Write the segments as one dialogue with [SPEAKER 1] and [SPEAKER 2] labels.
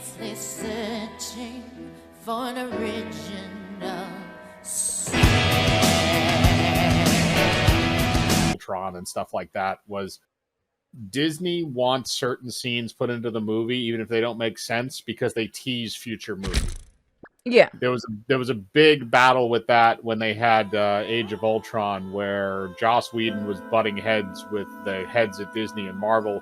[SPEAKER 1] endlessly searching for an original
[SPEAKER 2] Tron and stuff like that was Disney wants certain scenes put into the movie even if they don't make sense because they tease future movies.
[SPEAKER 3] Yeah.
[SPEAKER 2] There was a big battle with that when they had Age of Ultron, where Joss Whedon was butting heads with the heads at Disney and Marvel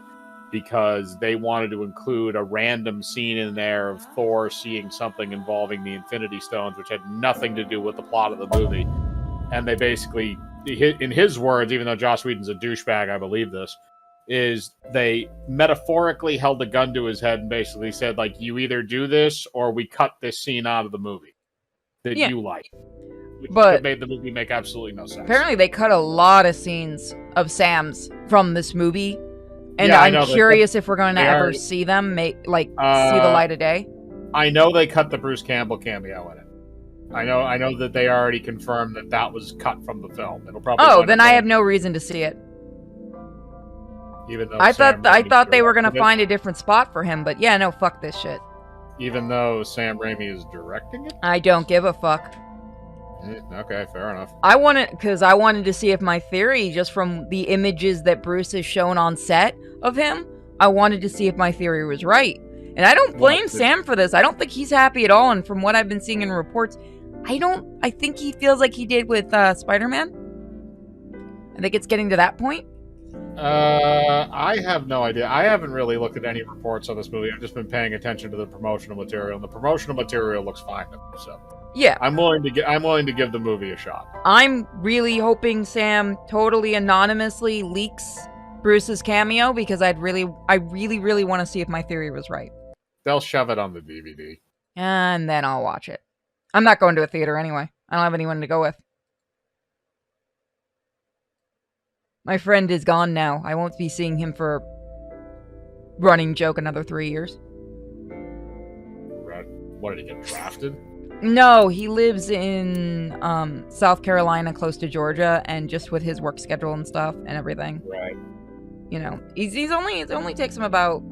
[SPEAKER 2] because they wanted to include a random scene in there of Thor seeing something involving the Infinity Stones, which had nothing to do with the plot of the movie. And they basically, in his words, even though Joss Whedon's a douchebag, I believe this, is they metaphorically held a gun to his head and basically said, like, you either do this or we cut this scene out of the movie that you like. Which
[SPEAKER 3] but
[SPEAKER 2] made the movie make absolutely no sense.
[SPEAKER 3] Apparently they cut a lot of scenes of Sam's from this movie. And I'm curious if we're going to ever see them see the light of day.
[SPEAKER 2] I know they cut the Bruce Campbell cameo in it. I know that they already confirmed that was cut from the film. It'll probably
[SPEAKER 3] then I have no reason to see it.
[SPEAKER 2] Even though
[SPEAKER 3] I thought they were gonna find a different spot for him, but yeah, no, fuck this shit.
[SPEAKER 2] Even though Sam Raimi is directing it?
[SPEAKER 3] I don't give a fuck.
[SPEAKER 2] Okay, fair enough.
[SPEAKER 3] I wanted to see if my theory, just from the images that Bruce has shown on set of him, I wanted to see if my theory was right. And I don't blame Sam for this. I don't think he's happy at all, and from what I've been seeing in reports, I think he feels like he did with Spider-Man. I think it's getting to that point.
[SPEAKER 2] I have no idea. I haven't really looked at any reports on this movie. I've just been paying attention to the promotional material, and the promotional material looks fine to me. So
[SPEAKER 3] yeah,
[SPEAKER 2] I'm willing to give the movie a shot.
[SPEAKER 3] I'm really hoping Sam totally anonymously leaks Bruce's cameo because I really want to see if my theory was right.
[SPEAKER 2] They'll shove it on the DVD,
[SPEAKER 3] and then I'll watch it. I'm not going to a theater anyway. I don't have anyone to go with. My friend is gone now. I won't be seeing him for running joke another 3 years.
[SPEAKER 2] What, did he get drafted?
[SPEAKER 3] No, he lives in South Carolina, close to Georgia, and just with his work schedule and stuff and everything.
[SPEAKER 2] Right.
[SPEAKER 3] You know, it only takes him about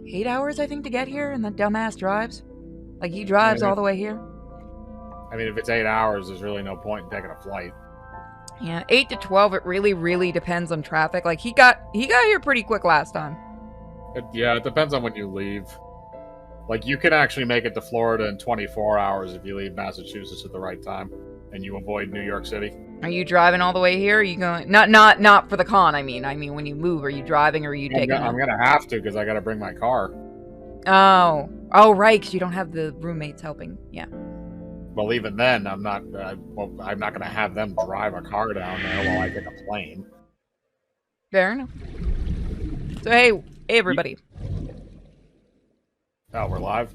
[SPEAKER 3] 8 hours, I think, to get here, and that dumbass drives. Like, he drives all the way here.
[SPEAKER 2] I mean, if it's 8 hours, there's really no point in taking a flight.
[SPEAKER 3] Yeah, 8 to 12, it really depends on traffic. Like, he got here pretty quick last time.
[SPEAKER 2] It depends on when you leave. Like, you can actually make it to Florida in 24 hours if you leave Massachusetts at the right time, and you avoid New York City.
[SPEAKER 3] Are you driving all the way here? Are you going... Not for the con, I mean when you move, are you driving or are you taking...
[SPEAKER 2] I'm gonna have to, because I gotta bring my car.
[SPEAKER 3] Oh, right, because you don't have the roommates helping. Yeah.
[SPEAKER 2] Well, even then, I'm not gonna have them drive a car down there while I take a plane.
[SPEAKER 3] Fair enough. So, hey everybody.
[SPEAKER 2] Oh, we're live?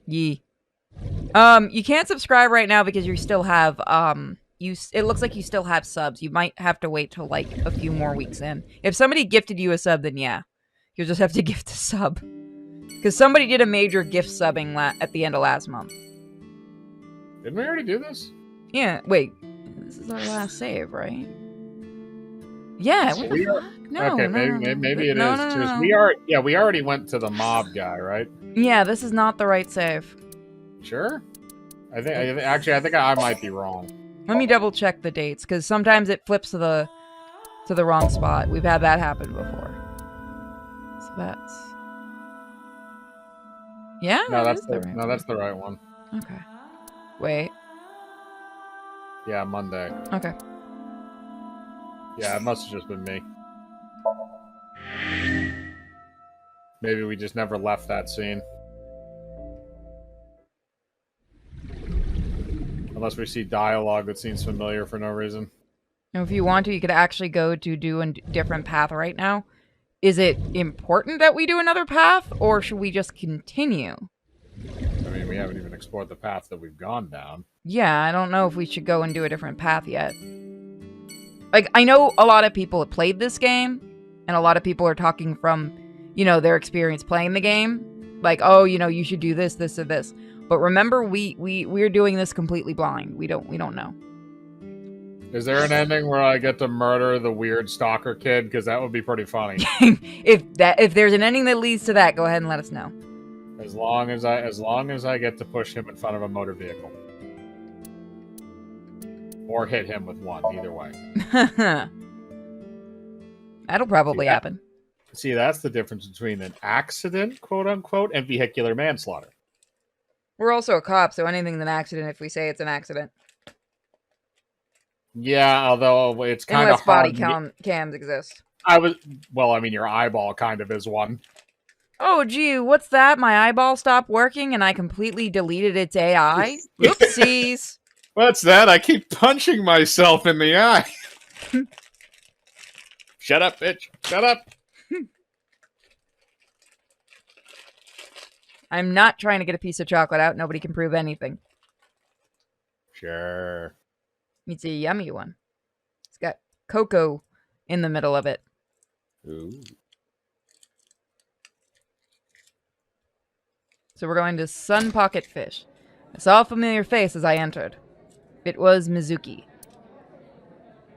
[SPEAKER 3] Yee. You can't subscribe right now because you still have, it looks like you still have subs. You might have to wait till, like, a few more weeks in. If somebody gifted you a sub, then yeah. You'll just have to gift a sub. Because somebody did a major gift subbing at the end of last month.
[SPEAKER 2] Didn't we already do this?
[SPEAKER 3] Yeah, wait. This is our last save, right? Yeah, what the fuck? No,
[SPEAKER 2] okay, maybe it is.
[SPEAKER 3] No.
[SPEAKER 2] We already went to the mob guy, right?
[SPEAKER 3] Yeah, this is not the right save.
[SPEAKER 2] Sure? I think I might be wrong.
[SPEAKER 3] Let me double check the dates, because sometimes it flips to the wrong spot. We've had that happen before. So that's... Yeah?
[SPEAKER 2] No, that's the right one.
[SPEAKER 3] Okay. Wait.
[SPEAKER 2] Yeah, Monday.
[SPEAKER 3] Okay.
[SPEAKER 2] Yeah, it must have just been me. Maybe we just never left that scene. Unless we see dialogue that seems familiar for no reason.
[SPEAKER 3] Now, if you want to, you could actually go to do a different path right now. Is it important that we do another path, or should we just continue?
[SPEAKER 2] I mean, we haven't even explored the path that we've gone down.
[SPEAKER 3] Yeah, I don't know if we should go and do a different path yet. Like, I know a lot of people have played this game, and a lot of people are talking from, their experience playing the game. Like, oh, you should do this, this, or this. But remember, we're doing this completely blind. We don't know.
[SPEAKER 2] Is there an ending where I get to murder the weird stalker kid? Because that would be pretty funny.
[SPEAKER 3] If there's an ending that leads to that, go ahead and let us know.
[SPEAKER 2] As long as I get to push him in front of a motor vehicle. Or hit him with one, either way.
[SPEAKER 3] That'll probably happen.
[SPEAKER 2] See, that's the difference between an accident, quote unquote, and vehicular manslaughter.
[SPEAKER 3] We're also a cop, so anything's an accident if we say it's an accident.
[SPEAKER 2] Yeah, although it's kind of
[SPEAKER 3] hard.
[SPEAKER 2] Unless
[SPEAKER 3] body cams exist.
[SPEAKER 2] Well, I mean, your eyeball kind of is one.
[SPEAKER 3] Oh, gee, what's that? My eyeball stopped working and I completely deleted its AI? Oopsies.
[SPEAKER 2] What's that? I keep punching myself in the eye. Shut up, bitch. Shut up.
[SPEAKER 3] I'm not trying to get a piece of chocolate out. Nobody can prove anything.
[SPEAKER 2] Sure.
[SPEAKER 3] It's a yummy one. It's got cocoa in the middle of it.
[SPEAKER 2] Ooh.
[SPEAKER 3] So we're going to Sun Pocket Fish. I saw a familiar face as I entered. It was Mizuki.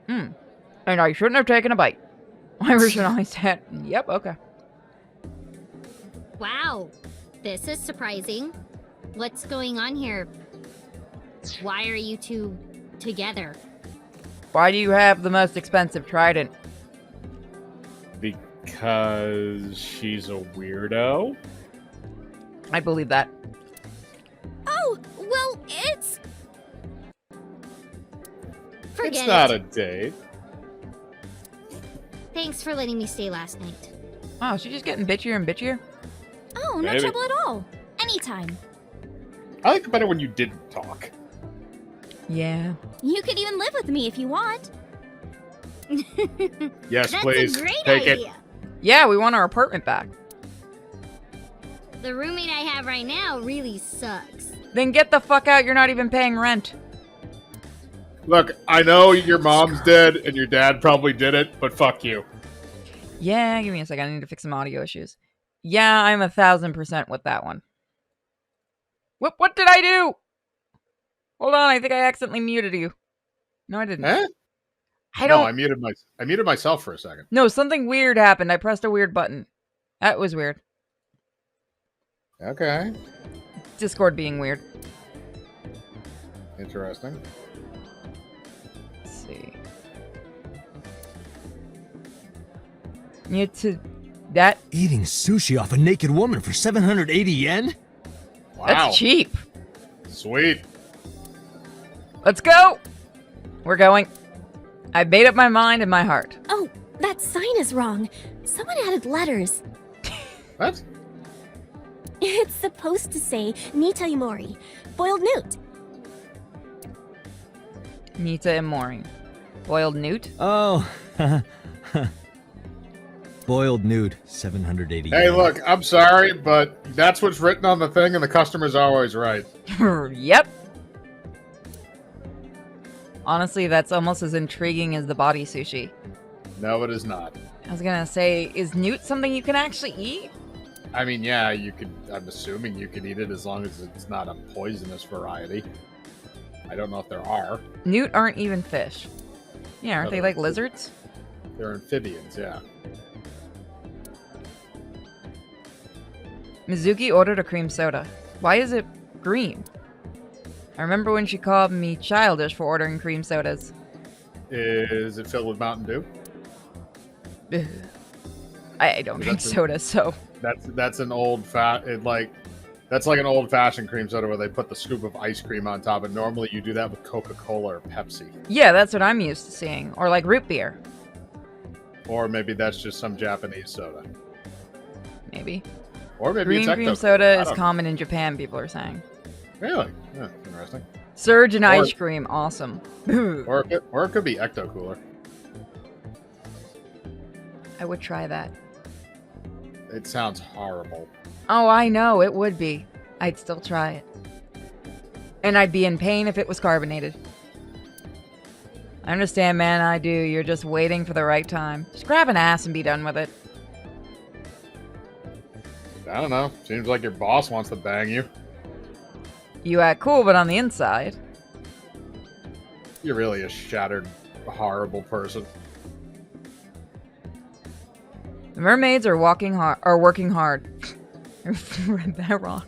[SPEAKER 3] And I shouldn't have taken a bite. I originally said, yep, okay.
[SPEAKER 4] Wow, this is surprising. What's going on here? Why are you two together?
[SPEAKER 3] Why do you have the most expensive trident?
[SPEAKER 2] Because she's a weirdo.
[SPEAKER 3] I believe that.
[SPEAKER 4] Oh, well, it's... Forget
[SPEAKER 2] It's not a date.
[SPEAKER 4] Thanks for letting me stay last night.
[SPEAKER 3] Oh, she's just getting bitchier and bitchier?
[SPEAKER 4] Oh, no
[SPEAKER 2] Maybe.
[SPEAKER 4] trouble at all. Anytime.
[SPEAKER 2] I like it better when you didn't talk.
[SPEAKER 3] Yeah.
[SPEAKER 4] You could even live with me if you want.
[SPEAKER 2] Yes,
[SPEAKER 4] That's
[SPEAKER 2] please.
[SPEAKER 4] a great
[SPEAKER 2] Take
[SPEAKER 4] idea.
[SPEAKER 2] it.
[SPEAKER 3] Yeah, we want our apartment back.
[SPEAKER 4] The roommate I have right now really sucks.
[SPEAKER 3] Then get the fuck out, you're not even paying rent.
[SPEAKER 2] Look, I know your mom's dead and your dad probably did it, but fuck you.
[SPEAKER 3] Yeah, give me a second, I need to fix some audio issues. Yeah, I'm 1000% with that one. What did I do? Hold on, I think I accidentally muted you. No, I didn't.
[SPEAKER 2] Eh?
[SPEAKER 3] I don't...
[SPEAKER 2] No, I muted myself for a second.
[SPEAKER 3] No, something weird happened. I pressed a weird button. That was weird.
[SPEAKER 2] Okay.
[SPEAKER 3] Discord being weird.
[SPEAKER 2] Interesting.
[SPEAKER 3] Let's see. You to that...
[SPEAKER 5] Eating sushi off a naked woman for 780 yen?
[SPEAKER 2] Wow.
[SPEAKER 3] That's cheap.
[SPEAKER 2] Sweet.
[SPEAKER 3] Let's go! We're going. I made up my mind and my heart.
[SPEAKER 6] Oh, that sign is wrong. Someone added letters.
[SPEAKER 2] What?
[SPEAKER 6] It's supposed to say Nita Imori, boiled newt.
[SPEAKER 3] Nita and Mori. Boiled newt?
[SPEAKER 5] Oh, boiled newt, 780
[SPEAKER 2] Hey,
[SPEAKER 5] yen.
[SPEAKER 2] look, I'm sorry, but that's what's written on the thing, and the customer's always right.
[SPEAKER 3] Yep. Honestly, that's almost as intriguing as the body sushi.
[SPEAKER 2] No, it is not.
[SPEAKER 3] I was gonna say, is newt something you can actually eat?
[SPEAKER 2] I mean, yeah, you could. I'm assuming you could eat it as long as it's not a poisonous variety. I don't know if there are.
[SPEAKER 3] Newt aren't even fish. Yeah, aren't they like lizards?
[SPEAKER 2] They're amphibians, yeah.
[SPEAKER 3] Mizuki ordered a cream soda. Why is it green? I remember when she called me childish for ordering cream sodas.
[SPEAKER 2] Is it filled with Mountain Dew?
[SPEAKER 3] Ugh. I don't drink soda, so...
[SPEAKER 2] That's an that's like an old-fashioned cream soda where they put the scoop of ice cream on top, and normally you do that with Coca-Cola or Pepsi.
[SPEAKER 3] Yeah, that's what I'm used to seeing. Or like root beer.
[SPEAKER 2] Or maybe that's just some Japanese soda.
[SPEAKER 3] Maybe.
[SPEAKER 2] Or maybe
[SPEAKER 3] Green
[SPEAKER 2] it's
[SPEAKER 3] cream
[SPEAKER 2] Ecto.
[SPEAKER 3] soda is common in Japan, people are saying.
[SPEAKER 2] Really? Yeah, interesting.
[SPEAKER 3] Surge and ice cream, awesome.
[SPEAKER 2] Or it could be Ecto Cooler.
[SPEAKER 3] I would try that.
[SPEAKER 2] It sounds horrible.
[SPEAKER 3] Oh, I know, it would be. I'd still try it. And I'd be in pain if it was carbonated. I understand, man, I do. You're just waiting for the right time. Just grab an ass and be done with it.
[SPEAKER 2] I don't know. Seems like your boss wants to bang you.
[SPEAKER 3] You act cool, but on the inside...
[SPEAKER 2] You're really a shattered, horrible person.
[SPEAKER 3] The mermaids are working hard. Read that wrong.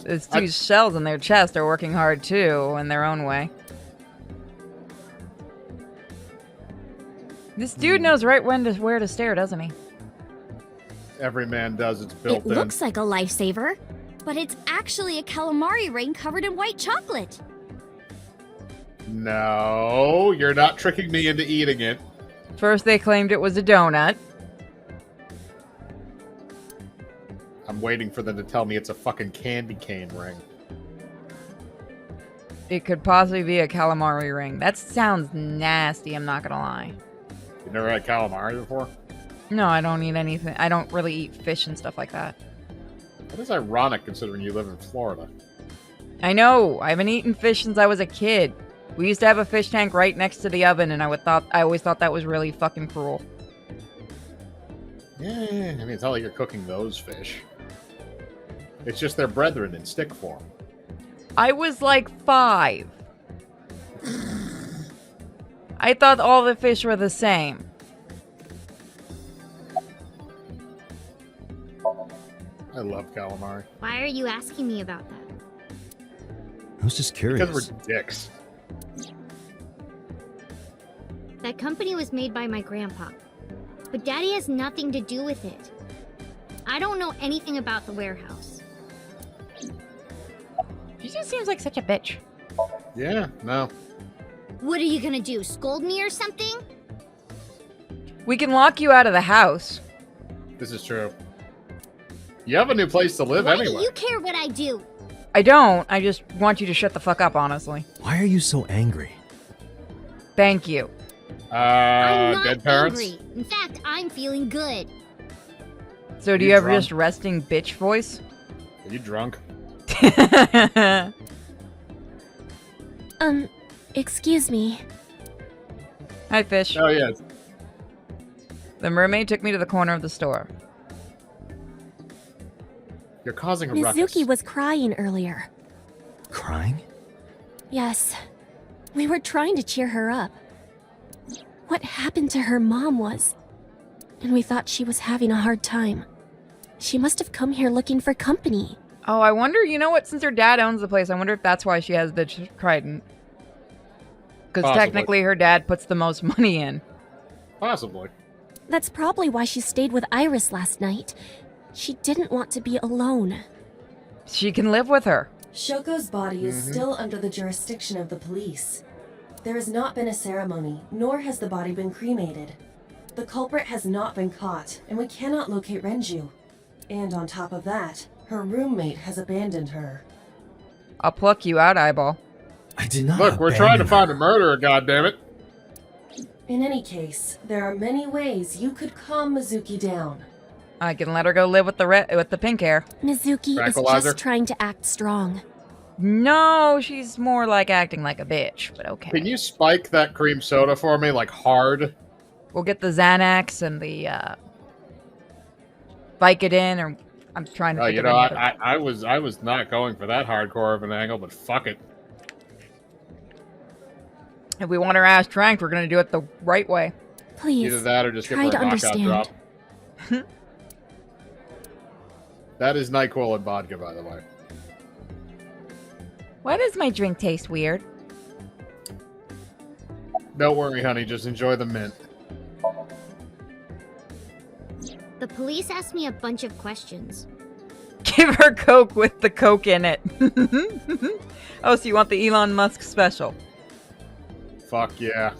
[SPEAKER 3] Those two shells in their chest are working hard too, in their own way. This dude knows right where to stare, doesn't he?
[SPEAKER 2] Every man does. It's built
[SPEAKER 6] It
[SPEAKER 2] in.
[SPEAKER 6] looks like a lifesaver, but it's actually a calamari ring covered in white chocolate.
[SPEAKER 2] No, you're not tricking me into eating it.
[SPEAKER 3] First they claimed it was a donut.
[SPEAKER 2] I'm waiting for them to tell me it's a fucking candy cane ring.
[SPEAKER 3] It could possibly be a calamari ring. That sounds nasty, I'm not gonna lie.
[SPEAKER 2] You never had calamari before?
[SPEAKER 3] No, I don't eat anything. I don't really eat fish and stuff like that.
[SPEAKER 2] That is ironic considering you live in Florida.
[SPEAKER 3] I know. I haven't eaten fish since I was a kid. We used to have a fish tank right next to the oven, and I always thought that was really fucking cruel.
[SPEAKER 2] Yeah, I mean, it's not like you're cooking those fish. It's just their brethren in stick form.
[SPEAKER 3] I was like 5. I thought all the fish were the same.
[SPEAKER 2] I love calamari.
[SPEAKER 4] Why are you asking me about that?
[SPEAKER 5] I was just curious.
[SPEAKER 2] Because we're dicks.
[SPEAKER 4] That company was made by my grandpa, but Daddy has nothing to do with it. I don't know anything about the warehouse.
[SPEAKER 3] She just seems like such a bitch.
[SPEAKER 2] Yeah, no.
[SPEAKER 4] What are you gonna do, scold me or something?
[SPEAKER 3] We can lock you out of the house.
[SPEAKER 2] This is true. You have a new place to live
[SPEAKER 4] Why
[SPEAKER 2] anyway.
[SPEAKER 4] do you care what I do?
[SPEAKER 3] I don't. I just want you to shut the fuck up, honestly.
[SPEAKER 5] Why are you so angry?
[SPEAKER 3] Thank you.
[SPEAKER 4] I'm not
[SPEAKER 2] dead parents?
[SPEAKER 4] angry. In fact, I'm feeling good.
[SPEAKER 3] So do
[SPEAKER 2] You
[SPEAKER 3] you have
[SPEAKER 2] drunk?
[SPEAKER 3] just resting bitch voice?
[SPEAKER 2] Are you drunk?
[SPEAKER 6] Excuse me.
[SPEAKER 3] Hi, fish.
[SPEAKER 2] Oh, yeah.
[SPEAKER 3] The mermaid took me to the corner of the store.
[SPEAKER 2] You're causing a
[SPEAKER 6] Mizuki
[SPEAKER 2] ruckus.
[SPEAKER 6] was crying earlier.
[SPEAKER 5] Crying?
[SPEAKER 6] Yes. We were trying to cheer her up. What happened to her mom was... And we thought she was having a hard time. She must have come here looking for company.
[SPEAKER 3] Oh, I wonder, you know what? Since her dad owns the place, I wonder if that's why she has bitch crying. Because
[SPEAKER 2] Possibly.
[SPEAKER 3] technically her dad puts the most money in.
[SPEAKER 2] Possibly.
[SPEAKER 6] That's probably why she stayed with Iris last night. She didn't want to be alone.
[SPEAKER 3] She can live with her.
[SPEAKER 7] Shoko's body is still under the jurisdiction of the police. There has not been a ceremony, nor has the body been cremated. The culprit has not been caught, and we cannot locate Renju. And on top of that, her roommate has abandoned her.
[SPEAKER 3] I'll pluck you out, eyeball.
[SPEAKER 5] I did not.
[SPEAKER 2] Look, we're trying to
[SPEAKER 5] abandon
[SPEAKER 2] find
[SPEAKER 5] her.
[SPEAKER 2] a murderer, goddammit.
[SPEAKER 7] In any case, there are many ways you could calm Mizuki down.
[SPEAKER 3] I can let her go live with the pink hair.
[SPEAKER 6] Mizuki is
[SPEAKER 2] Tranquilizer?
[SPEAKER 6] just trying to act strong.
[SPEAKER 3] No, she's more like acting like a bitch, but okay.
[SPEAKER 2] Can you spike that cream soda for me, like, hard?
[SPEAKER 3] We'll get the Xanax and the Vicodin, or I'm trying to
[SPEAKER 2] Oh,
[SPEAKER 3] think
[SPEAKER 2] you
[SPEAKER 3] of
[SPEAKER 2] know,
[SPEAKER 3] any other-
[SPEAKER 2] I was not going for that hardcore of an angle, but fuck it.
[SPEAKER 3] If we want her ass tranked, we're gonna do it the right way.
[SPEAKER 6] Please,
[SPEAKER 2] Either that or just give
[SPEAKER 6] try
[SPEAKER 2] her
[SPEAKER 6] to
[SPEAKER 2] a knockout
[SPEAKER 6] understand.
[SPEAKER 2] drop. That is NyQuil and vodka, by the way.
[SPEAKER 3] Why does my drink taste weird?
[SPEAKER 2] Don't worry, honey. Just enjoy the mint.
[SPEAKER 4] The police asked me a bunch of questions.
[SPEAKER 3] Give her Coke with the Coke in it. Oh, so you want the Elon Musk special?
[SPEAKER 2] Fuck yeah.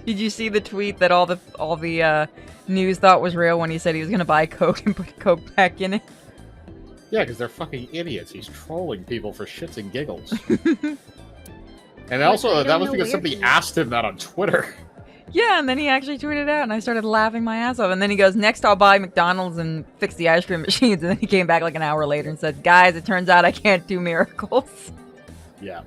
[SPEAKER 3] Did you see the tweet that all the news thought was real when he said he was gonna buy Coke and put Coke back in it?
[SPEAKER 2] Yeah, because they're fucking idiots. He's trolling people for shits and giggles. And also,
[SPEAKER 4] I
[SPEAKER 2] that
[SPEAKER 4] don't
[SPEAKER 2] was
[SPEAKER 4] know
[SPEAKER 2] because
[SPEAKER 4] where
[SPEAKER 2] somebody
[SPEAKER 4] he-
[SPEAKER 2] asked him that on Twitter.
[SPEAKER 3] Yeah, and then he actually tweeted out, and I started laughing my ass off. And then he goes, "Next, I'll buy McDonald's and fix the ice cream machines." And then he came back like an hour later and said, "Guys, it turns out I can't do miracles."
[SPEAKER 2] Yeah.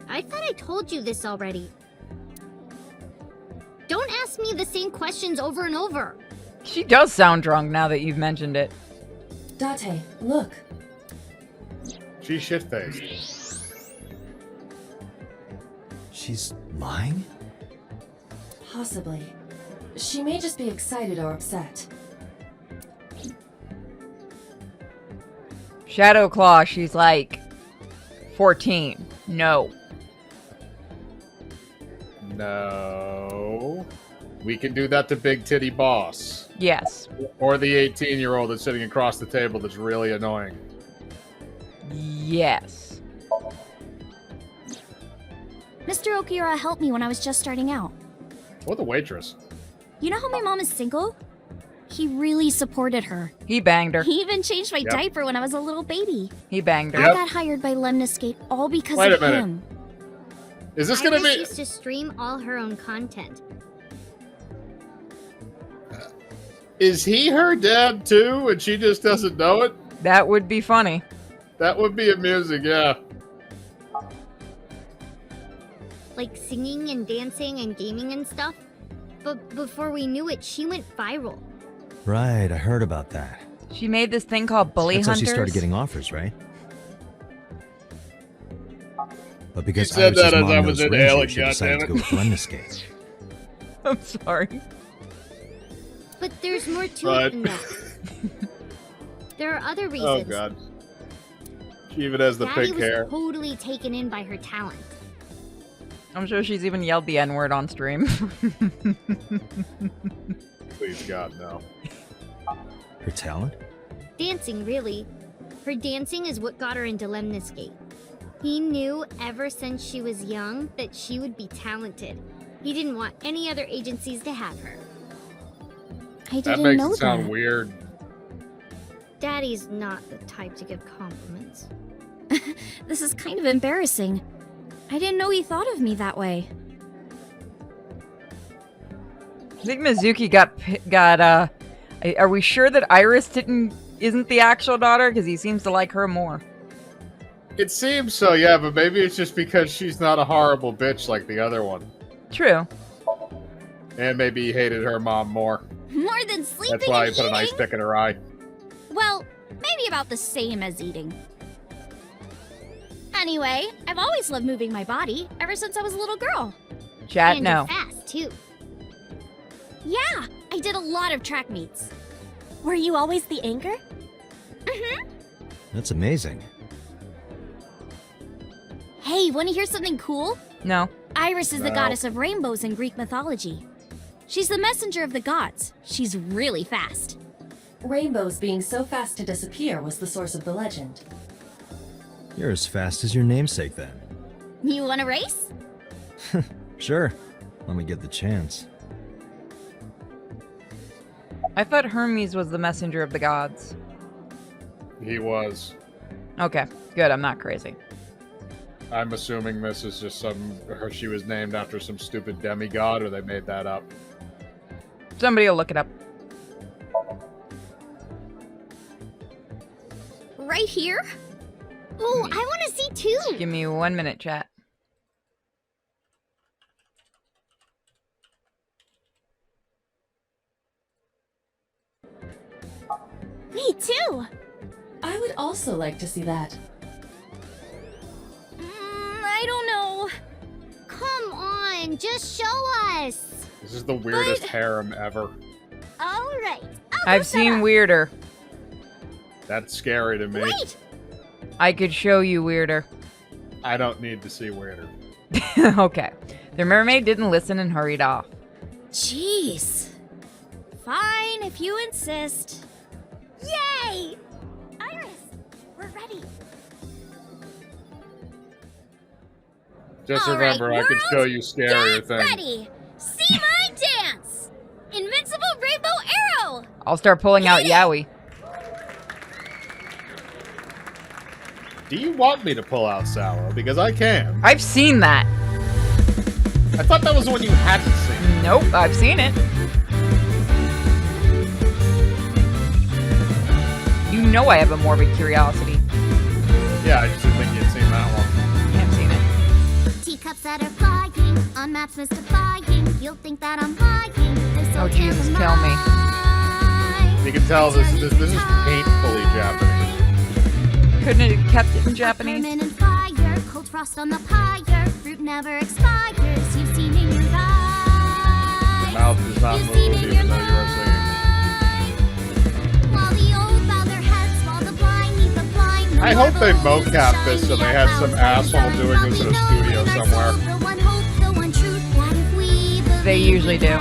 [SPEAKER 4] I thought I told you this already. Don't ask me the same questions over and over.
[SPEAKER 3] She does sound drunk now that you've mentioned it.
[SPEAKER 7] Date, look.
[SPEAKER 2] She's shit-faced.
[SPEAKER 5] She's lying?
[SPEAKER 7] Possibly. She may just be excited or upset.
[SPEAKER 3] Shadow Claw, she's like 14. No.
[SPEAKER 2] No. We can do that to Big Titty Boss.
[SPEAKER 3] Yes.
[SPEAKER 2] Or the 18-year-old that's sitting across the table that's really annoying.
[SPEAKER 3] Yes.
[SPEAKER 8] Mr. Okiura helped me when I was just starting out.
[SPEAKER 2] Or the waitress.
[SPEAKER 8] You know how my mom is single? He really supported her.
[SPEAKER 3] He banged her.
[SPEAKER 8] He even changed my diaper when I was a little baby.
[SPEAKER 3] He banged her.
[SPEAKER 8] I got hired by Lemniscape all because
[SPEAKER 2] Wait a
[SPEAKER 8] of
[SPEAKER 2] minute.
[SPEAKER 8] him.
[SPEAKER 2] Is this gonna
[SPEAKER 4] Iris
[SPEAKER 2] be...
[SPEAKER 4] used to stream all her own content.
[SPEAKER 2] Is he her dad too, and she just doesn't know it?
[SPEAKER 3] That would be funny.
[SPEAKER 2] That would be amusing, yeah.
[SPEAKER 4] Like singing and dancing and gaming and stuff. But before we knew it, she went viral.
[SPEAKER 5] Right, I heard about that.
[SPEAKER 3] She made this thing called Bully
[SPEAKER 5] That's how
[SPEAKER 3] Hunters.
[SPEAKER 5] she started getting offers, right? But because
[SPEAKER 2] You said that
[SPEAKER 5] Iris's
[SPEAKER 2] as I
[SPEAKER 5] mom
[SPEAKER 2] was
[SPEAKER 5] knows
[SPEAKER 2] in
[SPEAKER 5] Renji,
[SPEAKER 2] Alec,
[SPEAKER 5] she decided to go with
[SPEAKER 2] goddammit.
[SPEAKER 5] Lemniscape.
[SPEAKER 3] I'm sorry.
[SPEAKER 4] But there's more to
[SPEAKER 2] Right.
[SPEAKER 4] it than that. There are other
[SPEAKER 2] Oh
[SPEAKER 4] reasons.
[SPEAKER 2] god. She even has the
[SPEAKER 4] Daddy
[SPEAKER 2] pink
[SPEAKER 4] was
[SPEAKER 2] hair.
[SPEAKER 4] totally taken in by her talent.
[SPEAKER 3] I'm sure she's even yelled the N-word on stream.
[SPEAKER 2] Please God, no.
[SPEAKER 5] Her talent?
[SPEAKER 4] Dancing, really. Her dancing is what got her into Lemniscape. He knew ever since she was young that she would be talented. He didn't want any other agencies to have her.
[SPEAKER 8] I
[SPEAKER 2] That
[SPEAKER 8] didn't
[SPEAKER 2] makes
[SPEAKER 8] know
[SPEAKER 2] it sound
[SPEAKER 8] that.
[SPEAKER 2] weird.
[SPEAKER 4] Daddy's not the type to give compliments.
[SPEAKER 8] This is kind of embarrassing. I didn't know he thought of me that way.
[SPEAKER 3] I think Mizuki got are we sure that Iris isn't the actual daughter? Because he seems to like her more.
[SPEAKER 2] It seems so, yeah, but maybe it's just because she's not a horrible bitch like the other one.
[SPEAKER 3] True.
[SPEAKER 2] And maybe he hated her mom more.
[SPEAKER 8] More than sleeping
[SPEAKER 2] That's why he
[SPEAKER 8] and
[SPEAKER 2] put a nice
[SPEAKER 8] eating?
[SPEAKER 2] pick in her eye.
[SPEAKER 8] Well, maybe about the same as eating. Anyway, I've always loved moving my body, ever since I was a little girl.
[SPEAKER 3] Chat,
[SPEAKER 4] And
[SPEAKER 3] no.
[SPEAKER 4] you're fast, too.
[SPEAKER 8] Yeah, I did a lot of track meets.
[SPEAKER 6] Were you always the anchor?
[SPEAKER 5] That's amazing.
[SPEAKER 8] Hey, want to hear something cool?
[SPEAKER 3] No.
[SPEAKER 8] Iris is the
[SPEAKER 2] No.
[SPEAKER 8] goddess of rainbows in Greek mythology. She's the messenger of the gods. She's really fast.
[SPEAKER 7] Rainbows being so fast to disappear was the source of the legend.
[SPEAKER 5] You're as fast as your namesake then.
[SPEAKER 8] You want to race?
[SPEAKER 5] Sure. Let me get the chance.
[SPEAKER 3] I thought Hermes was the messenger of the gods.
[SPEAKER 2] He was.
[SPEAKER 3] Okay, good. I'm not crazy.
[SPEAKER 2] I'm assuming this is just she was named after some stupid demigod, or they made that up.
[SPEAKER 3] Somebody will look it up.
[SPEAKER 8] Right here?
[SPEAKER 4] Ooh, I want to see too.
[SPEAKER 3] Give me 1 minute, chat.
[SPEAKER 6] Me too!
[SPEAKER 7] I would also like to see that.
[SPEAKER 8] I don't know.
[SPEAKER 4] Come on, just show us.
[SPEAKER 2] This is the weirdest harem ever.
[SPEAKER 8] All right.
[SPEAKER 3] I've seen weirder.
[SPEAKER 2] That's scary to me.
[SPEAKER 8] Wait!
[SPEAKER 3] I could show you weirder.
[SPEAKER 2] I don't need to see weirder.
[SPEAKER 3] Okay. The mermaid didn't listen and hurried off.
[SPEAKER 8] Jeez. Fine, if you insist. Yay! Iris, we're ready.
[SPEAKER 2] Just
[SPEAKER 8] All right,
[SPEAKER 2] remember, I can
[SPEAKER 8] world,
[SPEAKER 2] show you scarier
[SPEAKER 8] Get
[SPEAKER 2] things.
[SPEAKER 8] ready. See my dance. Invincible rainbow arrow.
[SPEAKER 3] I'll start pulling out Yowie.
[SPEAKER 2] Do you want me to pull out Sallow? Because I can.
[SPEAKER 3] I've seen that.
[SPEAKER 2] I thought that was the one you hadn't seen.
[SPEAKER 3] Nope, I've seen it. You know I have a morbid curiosity.
[SPEAKER 2] Yeah, I just didn't think you'd seen that one.
[SPEAKER 3] I've seen it.
[SPEAKER 9] Teacups that are flying on maps mystifying. You'll think that I'm lying. They're so
[SPEAKER 3] Oh, Jesus, kill me.
[SPEAKER 2] You can tell this is painfully Japanese.
[SPEAKER 3] Couldn't have kept it in Japanese.
[SPEAKER 9] Permanent fire, cold frost on the pyre. Fruit never expires. You've seen in your life.
[SPEAKER 2] Mouth does not
[SPEAKER 9] You've
[SPEAKER 2] move
[SPEAKER 9] seen in your
[SPEAKER 2] even though you are singing.
[SPEAKER 9] life. While the old bow their heads, while the blind meet the blind.
[SPEAKER 2] I hope they mocap this so they had some asshole doing this in a studio somewhere.
[SPEAKER 9] The one hope, the one truth. What if we
[SPEAKER 3] They usually do.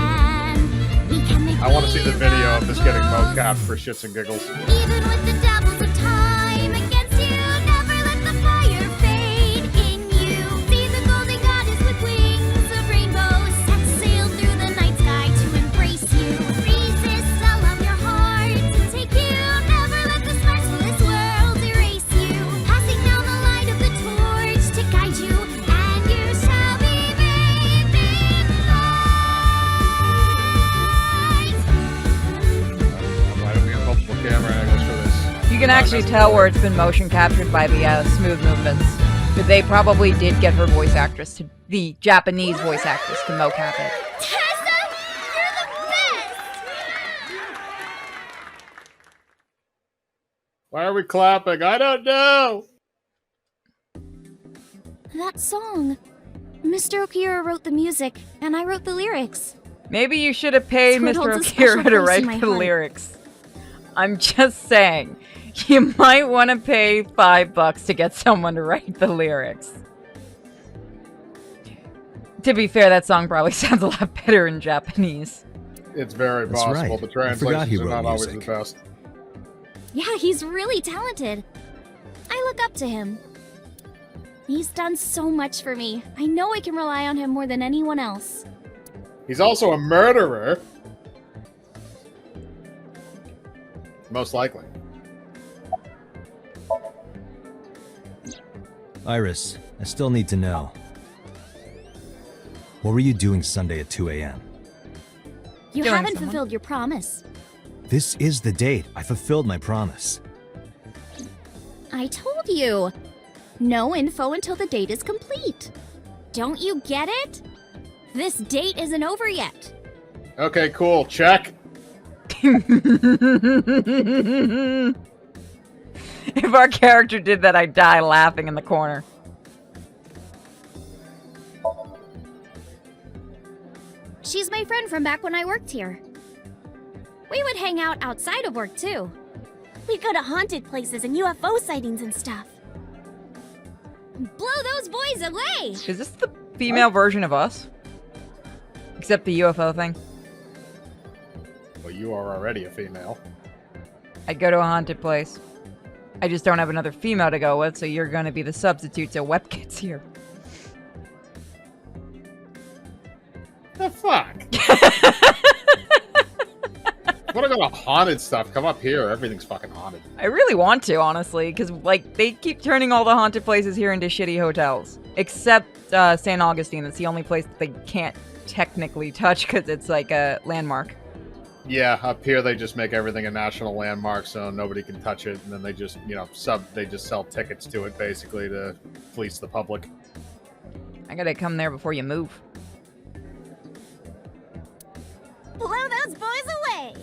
[SPEAKER 2] I want to see the video of this getting mocapped for shits and giggles.
[SPEAKER 9] Even with the devils of time against you, never let the fire fade in you. See the golden goddess with wings of rainbows set sail through the night sky to embrace you. Resist all of your heart to take you. Never let the sparks of this world erase you. Passing down the light of the torch to guide you, and you shall be bathed in light.
[SPEAKER 2] Why do we have multiple camera angles for this?
[SPEAKER 3] You can actually tell where it's been motion captured by the smooth movements. But they probably did get her voice actress to the Japanese voice actress to mocap it.
[SPEAKER 9] Tessa, you're the best!
[SPEAKER 2] Why are we clapping? I don't know!
[SPEAKER 8] That song. Mr. Okira wrote the music, and I wrote the lyrics.
[SPEAKER 3] Maybe you should have paid
[SPEAKER 8] So it
[SPEAKER 3] Mr.
[SPEAKER 8] holds a
[SPEAKER 3] Okira
[SPEAKER 8] special
[SPEAKER 3] to
[SPEAKER 8] place
[SPEAKER 3] write
[SPEAKER 8] in my
[SPEAKER 3] the
[SPEAKER 8] heart.
[SPEAKER 3] lyrics. I'm just saying, you might want to pay $5 to get someone to write the lyrics. To be fair, that song probably sounds a lot better in Japanese.
[SPEAKER 2] It's very
[SPEAKER 5] That's
[SPEAKER 2] possible.
[SPEAKER 5] right.
[SPEAKER 2] The
[SPEAKER 5] I forgot he
[SPEAKER 2] translations are
[SPEAKER 5] wrote
[SPEAKER 2] not always
[SPEAKER 5] music.
[SPEAKER 2] the best.
[SPEAKER 8] Yeah, he's really talented. I look up to him. He's done so much for me. I know I can rely on him more than anyone else.
[SPEAKER 2] He's also a murderer. Most likely.
[SPEAKER 5] Iris, I still need to know. What were you doing Sunday at 2 a.m.?
[SPEAKER 8] You
[SPEAKER 3] Killing
[SPEAKER 8] haven't
[SPEAKER 3] someone.
[SPEAKER 8] fulfilled your promise.
[SPEAKER 5] This is the date. I fulfilled my promise.
[SPEAKER 8] I told you. No info until the date is complete. Don't you get it? This date isn't over yet.
[SPEAKER 2] Okay, cool. Check.
[SPEAKER 3] If our character did that, I'd die laughing in the corner.
[SPEAKER 8] She's my friend from back when I worked here. We would hang out outside of work, too. We'd go to haunted places and UFO sightings and stuff. Blow those boys away!
[SPEAKER 3] Is this the female version of us? Except the UFO thing?
[SPEAKER 2] Well, you are already a female.
[SPEAKER 3] I'd go to a haunted place. I just don't have another female to go with, so you're gonna be the substitute till Web gets here.
[SPEAKER 2] The fuck? Want to go to haunted stuff? Come up here. Everything's fucking haunted.
[SPEAKER 3] I really want to, honestly, because, like, they keep turning all the haunted places here into shitty hotels. Except St. Augustine. That's the only place that they can't technically touch because it's, like, a landmark.
[SPEAKER 2] Yeah, up here they just make everything a national landmark, so nobody can touch it, and then they just, you know, they just sell tickets to it, basically, to fleece the public.
[SPEAKER 3] I gotta come there before you move.
[SPEAKER 8] Blow those boys away!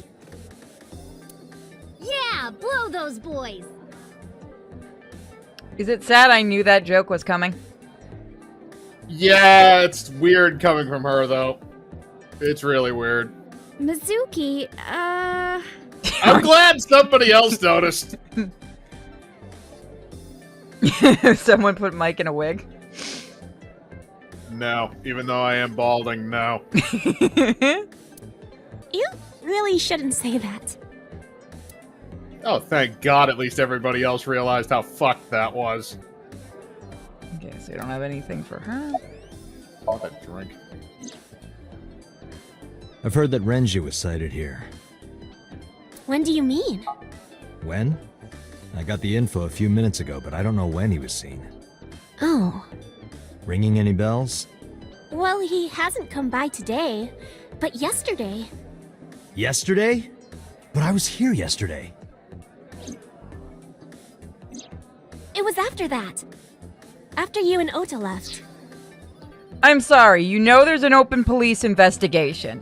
[SPEAKER 4] Yeah, blow those boys.
[SPEAKER 3] Is it sad I knew that joke was coming?
[SPEAKER 2] Yeah, it's weird coming from her, though. It's really weird.
[SPEAKER 8] Mizuki,
[SPEAKER 2] I'm glad somebody else noticed.
[SPEAKER 3] Someone put Mike in a wig.
[SPEAKER 2] No, even though I am balding, no.
[SPEAKER 6] You really shouldn't say that.
[SPEAKER 2] Oh, thank God at least everybody else realized how fucked that was.
[SPEAKER 3] Okay, so you don't have anything for her.
[SPEAKER 2] Want a drink?
[SPEAKER 5] I've heard that Renji was sighted here.
[SPEAKER 6] When do you mean?
[SPEAKER 5] When? I got the info a few minutes ago, but I don't know when he was seen.
[SPEAKER 6] Oh.
[SPEAKER 5] Ringing any bells?
[SPEAKER 6] Well, he hasn't come by today, but yesterday.
[SPEAKER 5] Yesterday? But I was here yesterday.
[SPEAKER 6] It was after that. After you and Ota left.
[SPEAKER 3] I'm sorry, you know there's an open police investigation.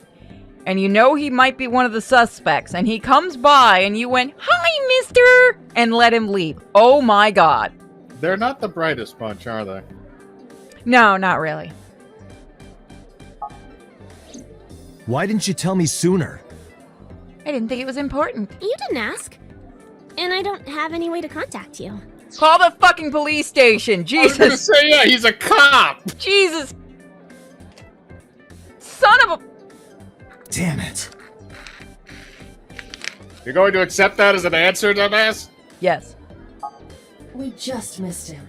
[SPEAKER 3] And you know he might be one of the suspects, and he comes by and you went, "Hi, mister!" and let him leave. Oh my god.
[SPEAKER 2] They're not the brightest bunch, are they?
[SPEAKER 3] No, not really.
[SPEAKER 5] Why didn't you tell me sooner?
[SPEAKER 3] I didn't think it was important.
[SPEAKER 6] You didn't ask. And I don't have any way to contact you.
[SPEAKER 3] Call the fucking police station.
[SPEAKER 2] I was gonna
[SPEAKER 3] Jesus.
[SPEAKER 2] say, yeah, he's a cop.
[SPEAKER 3] Jesus. Son of a...
[SPEAKER 5] Damn it.
[SPEAKER 2] You're going to accept that as an answer, dumbass?
[SPEAKER 3] Yes.
[SPEAKER 7] We just missed him.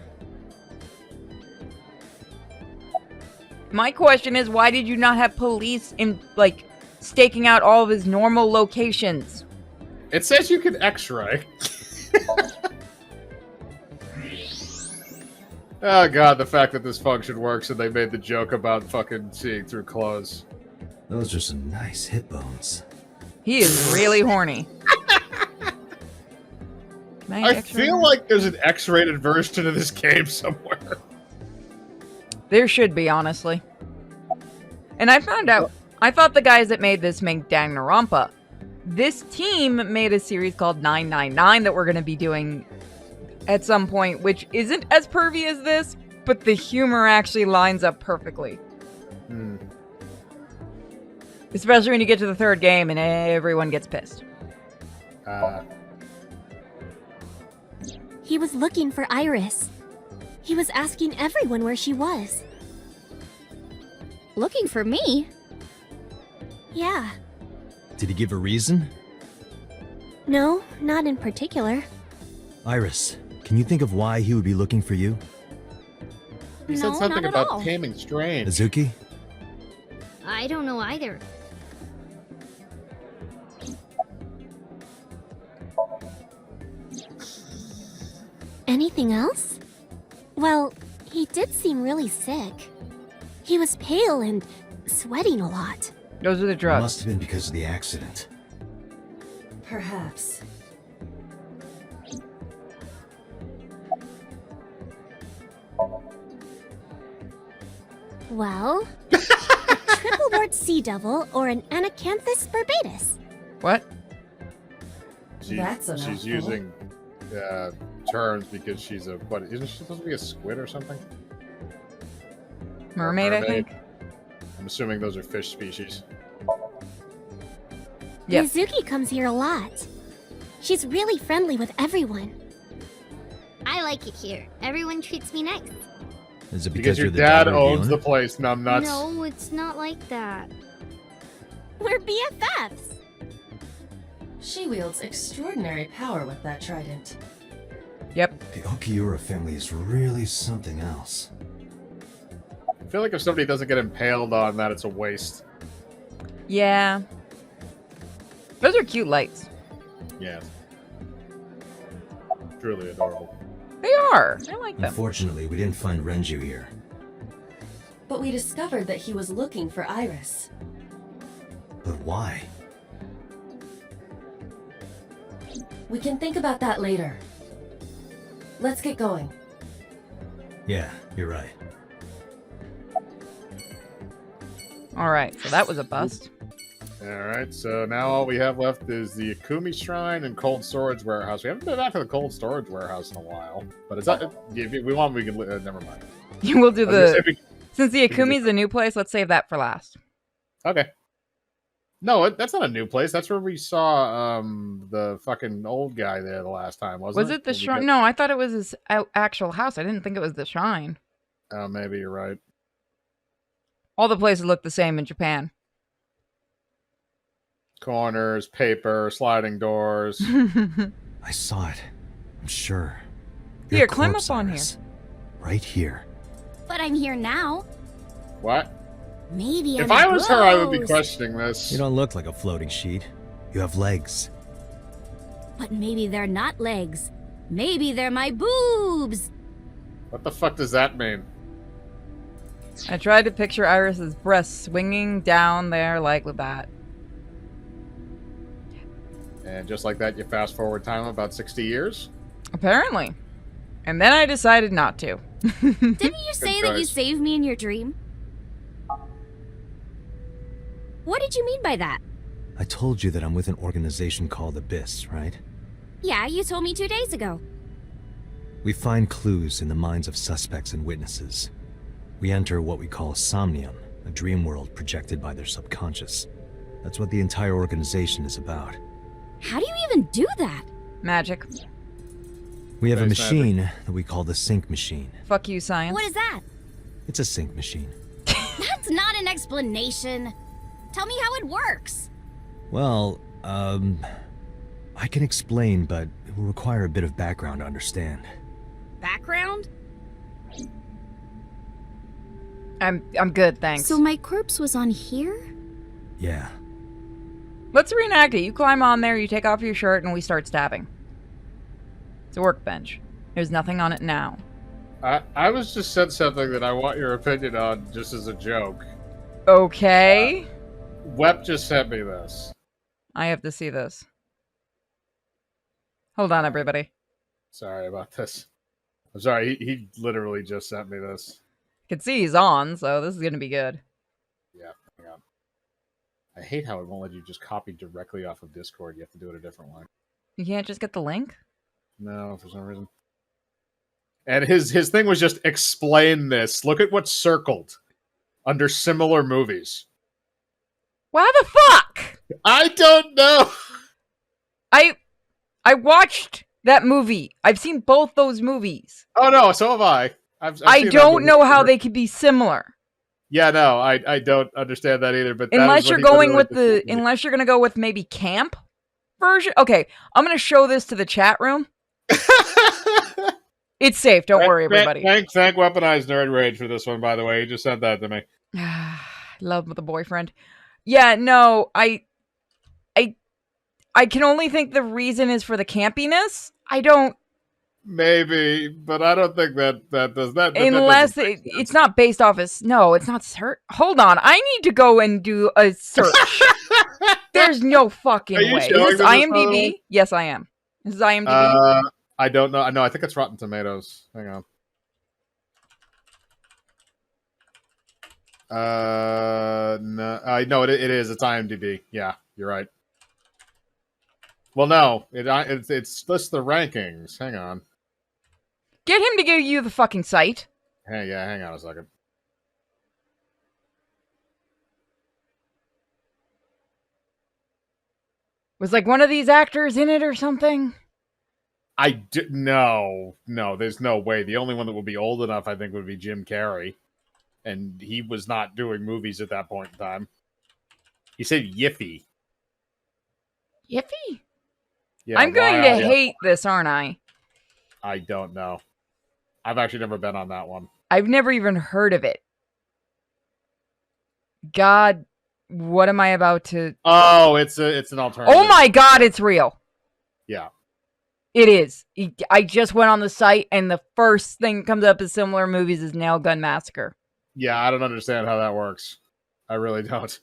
[SPEAKER 3] My question is, why did you not have police in, like, staking out all of his normal locations?
[SPEAKER 2] It says you can X-ray. Oh god, the fact that this function works and they made the joke about fucking seeing through clothes.
[SPEAKER 5] Those are some nice hip bones.
[SPEAKER 3] He is really horny. Can
[SPEAKER 2] I
[SPEAKER 3] X-ray
[SPEAKER 2] feel
[SPEAKER 3] him?
[SPEAKER 2] like there's an X-rated version of this game somewhere.
[SPEAKER 3] There should be, honestly. And I found out, I thought the guys that made this made Danganronpa. This team made a series called 999 that we're going to be doing at some point, which isn't as pervy as this, but the humor actually lines up perfectly.
[SPEAKER 2] Hmm.
[SPEAKER 3] Especially when you get to the third game and everyone gets pissed.
[SPEAKER 6] He was looking for Iris. He was asking everyone where she was.
[SPEAKER 8] Looking for me?
[SPEAKER 6] Yeah.
[SPEAKER 5] Did he give a reason?
[SPEAKER 6] No, not in particular.
[SPEAKER 5] Iris, can you think of why he would be looking for you?
[SPEAKER 2] He
[SPEAKER 8] No,
[SPEAKER 2] said something
[SPEAKER 8] not at
[SPEAKER 2] about
[SPEAKER 8] all.
[SPEAKER 2] taming strange.
[SPEAKER 5] Azuki?
[SPEAKER 4] I don't know either.
[SPEAKER 6] Anything else? Well, he did seem really sick. He was pale and sweating a lot.
[SPEAKER 3] Those are the
[SPEAKER 5] It
[SPEAKER 3] drugs.
[SPEAKER 5] must have been because of the accident.
[SPEAKER 7] Perhaps.
[SPEAKER 6] Well, a triple wart sea devil or an anacanthus barbatus.
[SPEAKER 3] What?
[SPEAKER 7] That's a
[SPEAKER 2] She's
[SPEAKER 7] mouthful.
[SPEAKER 2] using terms because she's a, what, isn't she supposed to be a squid or something?
[SPEAKER 3] Mermaid, I think?
[SPEAKER 2] I'm assuming those are fish species.
[SPEAKER 3] Yep.
[SPEAKER 6] Mizuki comes here a lot. She's really friendly with everyone.
[SPEAKER 4] I like it here. Everyone treats me nice.
[SPEAKER 5] Is it
[SPEAKER 2] Because
[SPEAKER 5] because
[SPEAKER 2] your
[SPEAKER 5] you're the
[SPEAKER 2] dad
[SPEAKER 5] daughter of
[SPEAKER 2] owns
[SPEAKER 5] the
[SPEAKER 2] the
[SPEAKER 5] owner?
[SPEAKER 2] place, numbnuts.
[SPEAKER 4] No, it's not like that.
[SPEAKER 6] We're BFFs.
[SPEAKER 7] She wields extraordinary power with that trident.
[SPEAKER 3] Yep.
[SPEAKER 5] The Okiura family is really something else.
[SPEAKER 2] I feel like if somebody doesn't get impaled on that, it's a waste.
[SPEAKER 3] Yeah. Those are cute lights.
[SPEAKER 2] Yeah. Truly adorable.
[SPEAKER 3] They are. I like them.
[SPEAKER 5] Unfortunately, we didn't find Renji here.
[SPEAKER 7] But we discovered that he was looking for Iris.
[SPEAKER 5] But why?
[SPEAKER 7] We can think about that later. Let's get going.
[SPEAKER 5] Yeah, you're right.
[SPEAKER 3] Alright, so that was a bust.
[SPEAKER 2] Alright, so now all we have left is the Akumi Shrine and Cold Storage Warehouse. We haven't been back to the Cold Storage Warehouse in a while. But is that, if we want, we can, never mind.
[SPEAKER 3] We'll do
[SPEAKER 2] I was gonna say
[SPEAKER 3] the... Since the Akumi's a new place, let's save that for last.
[SPEAKER 2] Okay. No, that's not a new place. That's where we saw the fucking old guy there the last time, wasn't it?
[SPEAKER 3] Was it the
[SPEAKER 2] When we
[SPEAKER 3] shrine?
[SPEAKER 2] got-
[SPEAKER 3] No, I thought it was his actual house. I didn't think it was the shrine.
[SPEAKER 2] Oh, maybe you're right.
[SPEAKER 3] All the places look the same in Japan.
[SPEAKER 2] Corners, paper, sliding doors.
[SPEAKER 5] I saw it. I'm sure.
[SPEAKER 3] Here,
[SPEAKER 5] Your
[SPEAKER 3] climb
[SPEAKER 5] corpse,
[SPEAKER 3] up on
[SPEAKER 5] Iris. Right here.
[SPEAKER 8] But I'm here now.
[SPEAKER 2] What?
[SPEAKER 8] Maybe
[SPEAKER 2] If
[SPEAKER 8] I'm
[SPEAKER 2] I was her, I would be
[SPEAKER 8] gross.
[SPEAKER 2] questioning this.
[SPEAKER 5] You don't look like a floating sheet. You have legs.
[SPEAKER 8] But maybe they're not legs. Maybe they're my boobs.
[SPEAKER 2] What the fuck does that mean?
[SPEAKER 3] I tried to picture Iris's breasts swinging down there like that.
[SPEAKER 2] And just like that, you fast forward time about 60 years?
[SPEAKER 3] Apparently. And then I decided not to.
[SPEAKER 8] Didn't you say that you
[SPEAKER 2] choice.
[SPEAKER 8] saved me in your dream? What did you mean by that?
[SPEAKER 5] I told you that I'm with an organization called Abyss, right?
[SPEAKER 8] Yeah, you told me 2 days ago.
[SPEAKER 5] We find clues in the minds of suspects and witnesses. We enter what we call SOMNIUM, a dream world projected by their subconscious. That's what the entire organization is about.
[SPEAKER 8] How do you even do that?
[SPEAKER 3] Magic.
[SPEAKER 5] We have a
[SPEAKER 2] Nice
[SPEAKER 5] machine that we call the sync machine.
[SPEAKER 3] Fuck you, science.
[SPEAKER 8] What is that?
[SPEAKER 5] It's a sync machine.
[SPEAKER 8] That's not an explanation. Tell me how it works.
[SPEAKER 5] Well, I can explain, but it will require a bit of background to understand.
[SPEAKER 8] Background?
[SPEAKER 3] I'm good, thanks.
[SPEAKER 8] So my corpse was on here?
[SPEAKER 5] Yeah.
[SPEAKER 3] Let's reenact it. You climb on there, you take off your shirt, and we start stabbing. It's a workbench. There's nothing on it now.
[SPEAKER 2] I was just said something that I want your opinion on, just as a joke.
[SPEAKER 3] Okay.
[SPEAKER 2] Wep just sent me this.
[SPEAKER 3] I have to see this. Hold on, everybody.
[SPEAKER 2] Sorry about this. I'm sorry, he literally just sent me this.
[SPEAKER 3] I can see he's on, so this is going to be good.
[SPEAKER 2] Yeah, hang on. I hate how it won't let you just copy directly off of Discord. You have to do it a different way.
[SPEAKER 3] You can't just get the link?
[SPEAKER 2] No, for some reason. And his thing was just explain this. Look at what's circled under similar movies.
[SPEAKER 3] Why the fuck?
[SPEAKER 2] I don't know.
[SPEAKER 3] I watched that movie. I've seen both those movies.
[SPEAKER 2] Oh no, so have I. I've
[SPEAKER 3] I
[SPEAKER 2] seen that
[SPEAKER 3] don't
[SPEAKER 2] movie
[SPEAKER 3] know how
[SPEAKER 2] before.
[SPEAKER 3] they could be similar.
[SPEAKER 2] Yeah, no, I don't understand that either. But that is
[SPEAKER 3] Unless
[SPEAKER 2] what
[SPEAKER 3] you're
[SPEAKER 2] he
[SPEAKER 3] going
[SPEAKER 2] literally
[SPEAKER 3] with the,
[SPEAKER 2] just told me.
[SPEAKER 3] unless you're gonna go with maybe camp version. Okay, I'm gonna show this to the chat room. It's safe. Don't worry, everybody.
[SPEAKER 2] Thank Weaponized Nerd Rage for this one, by the way. He just sent that to me.
[SPEAKER 3] Love with a boyfriend. Yeah, no, I can only think the reason is for the campiness. I don't.
[SPEAKER 2] Maybe, but I don't think that does that.
[SPEAKER 3] Unless
[SPEAKER 2] that doesn't
[SPEAKER 3] it's not based off of. No, it's not. Hold on. I need to go and do a search. There's no fucking
[SPEAKER 2] Are you
[SPEAKER 3] way.
[SPEAKER 2] showing
[SPEAKER 3] Is this
[SPEAKER 2] me this, by the
[SPEAKER 3] IMDb?
[SPEAKER 2] way?
[SPEAKER 3] Yes, I am. This is IMDb.
[SPEAKER 2] I don't know. No, I think it's Rotten Tomatoes. Hang on. No, no, it is. It's IMDb. Yeah, you're right. Well, no, it's lists the rankings. Hang on.
[SPEAKER 3] Get him to give you the fucking site.
[SPEAKER 2] Hey, yeah, hang on a second.
[SPEAKER 3] Was like one of these actors in it or something?
[SPEAKER 2] No, there's no way. The only one that would be old enough, I think, would be Jim Carrey. And he was not doing movies at that point in time. He said Yiffy.
[SPEAKER 3] Yiffy?
[SPEAKER 2] Yeah,
[SPEAKER 3] I'm going to hate this, aren't I?
[SPEAKER 2] I don't know. I've actually never been on that one.
[SPEAKER 3] I've never even heard of it. God, what am I about to...
[SPEAKER 2] Oh, it's an alternative.
[SPEAKER 3] Oh my god, it's real.
[SPEAKER 2] Yeah.
[SPEAKER 3] It is. I just went on the site, and the first thing that comes up as similar movies is Nail Gun Massacre.
[SPEAKER 2] Yeah, I don't understand how that works. I really don't.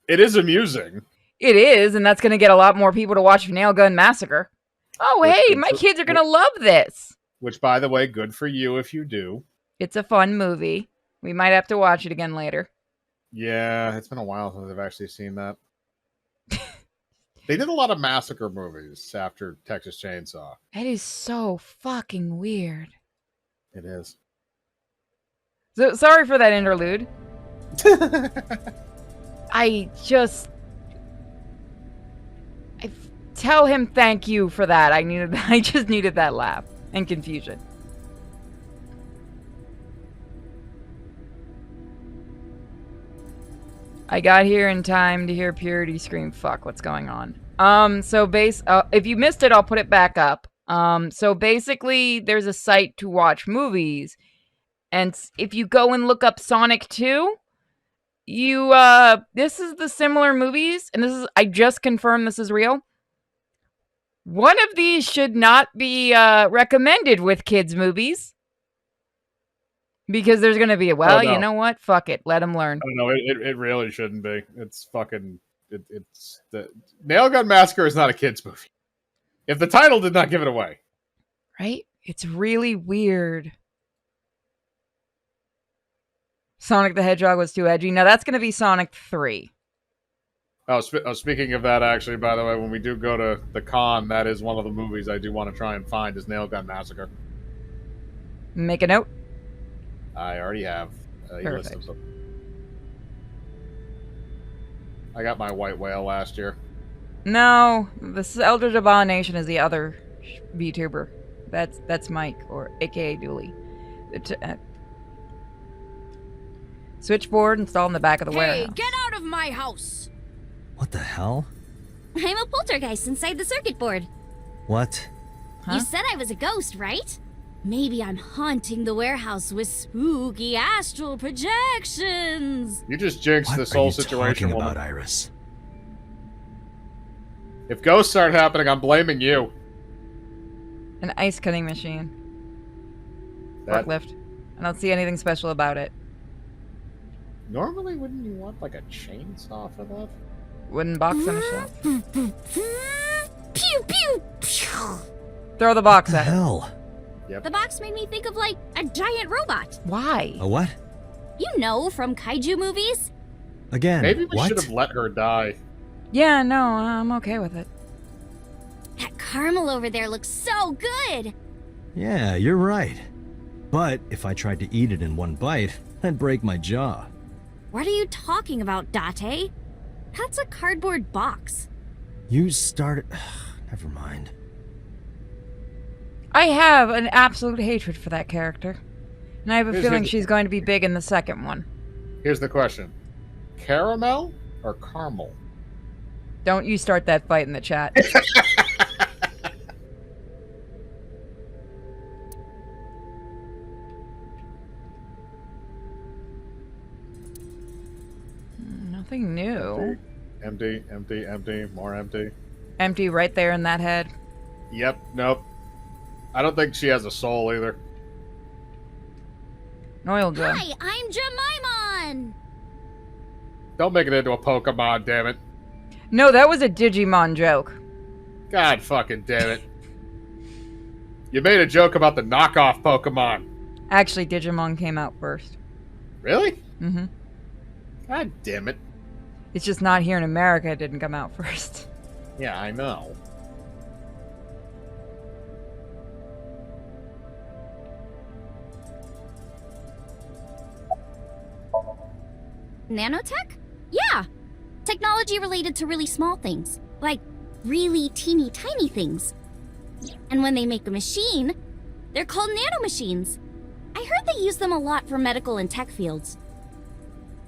[SPEAKER 2] It is amusing.
[SPEAKER 3] It is, and that's going to get a lot more people to watch Nail Gun Massacre. Oh, hey, my kids are going to love this.
[SPEAKER 2] Which, by the way, good for you if you do.
[SPEAKER 3] It's a fun movie. We might have to watch it again later.
[SPEAKER 2] Yeah, it's been a while since I've actually seen that. They did a lot of massacre movies after Texas Chainsaw.
[SPEAKER 3] That is so fucking weird.
[SPEAKER 2] It is.
[SPEAKER 3] So sorry for that interlude. Tell him thank you for that. I just needed that laugh and confusion. I got here in time to hear Purity scream, fuck, what's going on? If you missed it, I'll put it back up. So basically, there's a site to watch movies, and if you go and look up Sonic 2, this is the similar movies, and I just confirmed this is real. One of these should not be recommended with kids' movies. Because there's going to be you know what? Fuck it. Let them learn.
[SPEAKER 2] I don't know. It really shouldn't be. It's fucking... It's the Nail Gun Massacre is not a kid's movie. If the title did not give it away.
[SPEAKER 3] Right? It's really weird. Sonic the Hedgehog was too edgy. Now that's going to be Sonic 3.
[SPEAKER 2] Speaking of that, actually, by the way, when we do go to the con, that is one of the movies I do want to try and find is Nail Gun Massacre.
[SPEAKER 3] Make a note.
[SPEAKER 2] I already have a list
[SPEAKER 3] Perfect.
[SPEAKER 2] of them. I got my white whale last year.
[SPEAKER 3] No, this Eldritch Abomination is the other VTuber. That's Mike, or AKA Dooley. Switchboard installed in the back of the
[SPEAKER 8] Hey,
[SPEAKER 3] warehouse.
[SPEAKER 8] get out of my house!
[SPEAKER 5] What the hell?
[SPEAKER 8] I'm a poltergeist inside the circuit board.
[SPEAKER 5] What?
[SPEAKER 3] Huh?
[SPEAKER 8] You said I was a ghost, right? Maybe I'm haunting the warehouse with spooky astral projections.
[SPEAKER 2] You just jinxed
[SPEAKER 5] What
[SPEAKER 2] this
[SPEAKER 5] are
[SPEAKER 2] whole
[SPEAKER 5] you
[SPEAKER 2] situation,
[SPEAKER 5] talking
[SPEAKER 2] woman.
[SPEAKER 5] about, Iris?
[SPEAKER 2] If ghosts start happening, I'm blaming you.
[SPEAKER 3] An ice cutting machine.
[SPEAKER 2] That
[SPEAKER 3] Forklift. I don't see anything special about it.
[SPEAKER 2] normally wouldn't you want like a chainsaw for that?
[SPEAKER 3] Wooden box on a shelf.
[SPEAKER 8] Pew pew pew.
[SPEAKER 3] Throw the box
[SPEAKER 5] What the
[SPEAKER 3] at it.
[SPEAKER 5] hell?
[SPEAKER 8] The box made me think of like a giant robot.
[SPEAKER 3] Why?
[SPEAKER 5] A what?
[SPEAKER 8] You know, from kaiju movies.
[SPEAKER 5] Again,
[SPEAKER 2] Maybe we
[SPEAKER 5] what?
[SPEAKER 2] should have let her die.
[SPEAKER 3] Yeah, no, I'm okay with it.
[SPEAKER 8] That caramel over there looks so good.
[SPEAKER 5] Yeah, you're right. But if I tried to eat it in one bite, I'd break my jaw.
[SPEAKER 8] What are you talking about, Date? That's a cardboard box.
[SPEAKER 5] You started... Never mind.
[SPEAKER 3] I have an absolute hatred for that character. And I have a
[SPEAKER 2] Here's
[SPEAKER 3] feeling
[SPEAKER 2] the-
[SPEAKER 3] she's going to be big in the second one.
[SPEAKER 2] Here's the question. Caramel or caramel?
[SPEAKER 3] Don't you start that fight in the chat. Nothing new.
[SPEAKER 2] Empty, empty, empty, more empty.
[SPEAKER 3] Empty right there in that head.
[SPEAKER 2] Yep, nope. I don't think she has a soul either.
[SPEAKER 3] Oil good.
[SPEAKER 8] Hi, I'm Jemimon.
[SPEAKER 2] Don't make it into a Pokemon, damn it.
[SPEAKER 3] No, that was a Digimon joke.
[SPEAKER 2] God fucking damn it. You made a joke about the knockoff Pokemon.
[SPEAKER 3] Actually, Digimon came out first.
[SPEAKER 2] Really?
[SPEAKER 3] Mm-hmm.
[SPEAKER 2] God damn it.
[SPEAKER 3] It's just not here in America. It didn't come out first.
[SPEAKER 2] Yeah, I know.
[SPEAKER 8] Nanotech? Yeah. Technology related to really small things. Like really teeny tiny things. And when they make a machine, they're called nanomachines. I heard they use them a lot for medical and tech fields.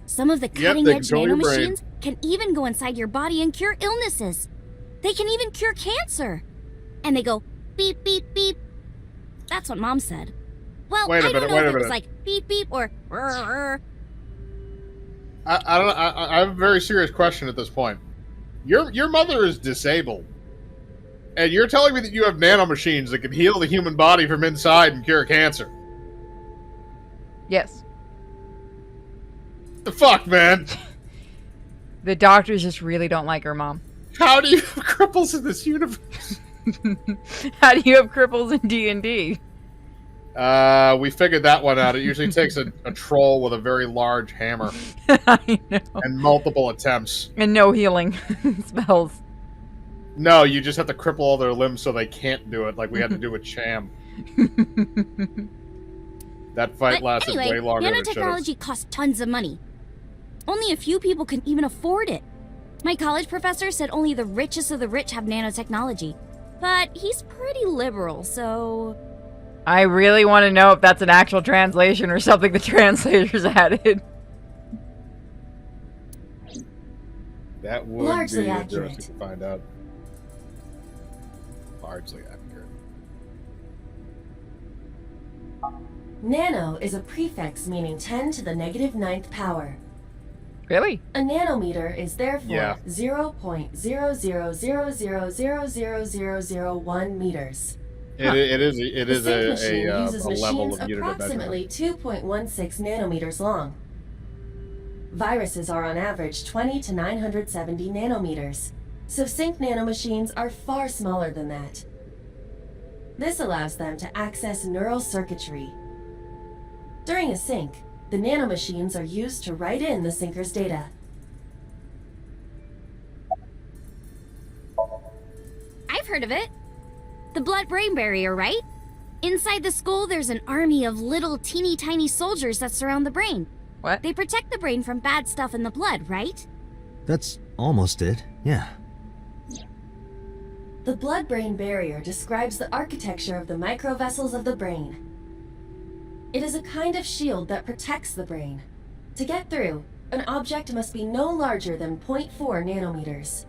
[SPEAKER 8] Some of the
[SPEAKER 2] Yep,
[SPEAKER 8] cutting
[SPEAKER 2] they
[SPEAKER 8] edge
[SPEAKER 2] control your brain.
[SPEAKER 8] nanomachines can even go inside your body and cure illnesses. They can even cure cancer. And they go beep, beep, beep. That's what Mom said. Well,
[SPEAKER 2] Wait a
[SPEAKER 8] I don't
[SPEAKER 2] minute,
[SPEAKER 8] know
[SPEAKER 2] wait
[SPEAKER 8] if
[SPEAKER 2] a
[SPEAKER 8] it was
[SPEAKER 2] minute.
[SPEAKER 8] like beep, beep or rrr.
[SPEAKER 2] I have a very serious question at this point. Your mother is disabled. And you're telling me that you have nanomachines that can heal the human body from inside and cure cancer.
[SPEAKER 3] Yes.
[SPEAKER 2] The fuck, man?
[SPEAKER 3] The doctors just really don't like her mom.
[SPEAKER 2] How do you have cripples in this universe?
[SPEAKER 3] How do you have cripples in D&D?
[SPEAKER 2] We figured that one out. It usually takes a troll with a very large hammer
[SPEAKER 3] I know.
[SPEAKER 2] and multiple attempts.
[SPEAKER 3] And no healing spells.
[SPEAKER 2] No, you just have to cripple all their limbs so they can't do it, like we had to do with Cham. That fight
[SPEAKER 8] But
[SPEAKER 2] lasted
[SPEAKER 8] anyway,
[SPEAKER 2] way longer than it should have.
[SPEAKER 8] nanotechnology costs tons of money. Only a few people can even afford it. My college professor said only the richest of the rich have nanotechnology. But he's pretty liberal, so...
[SPEAKER 3] I really want to know if that's an actual translation or something the translators added.
[SPEAKER 2] That would
[SPEAKER 7] Largely
[SPEAKER 2] be
[SPEAKER 7] accurate.
[SPEAKER 2] interesting to find out. Largely accurate.
[SPEAKER 7] Nano is a prefix meaning 10 to the negative 9th power.
[SPEAKER 3] Really?
[SPEAKER 7] A nanometer is therefore
[SPEAKER 2] Yeah.
[SPEAKER 7] 0.0000000001 meters.
[SPEAKER 2] It is
[SPEAKER 7] The sync machine uses
[SPEAKER 2] a level
[SPEAKER 7] machines
[SPEAKER 2] of unit of
[SPEAKER 7] approximately 2.16 nanometers long. Viruses are on average 20 to 970 nanometers, so sync nanomachines are far smaller than that. This allows them to access neural circuitry. During a sync, the nanomachines are used to write in the syncer's data.
[SPEAKER 8] I've heard of it. The blood-brain barrier, right? Inside the skull, there's an army of little teeny tiny soldiers that surround the brain.
[SPEAKER 3] What?
[SPEAKER 8] They protect the brain from bad stuff in the blood, right?
[SPEAKER 5] That's almost it, yeah.
[SPEAKER 7] The blood-brain barrier describes the architecture of the microvessels of the brain. It is a kind of shield that protects the brain. To get through, an object must be no larger than 0.4 nanometers.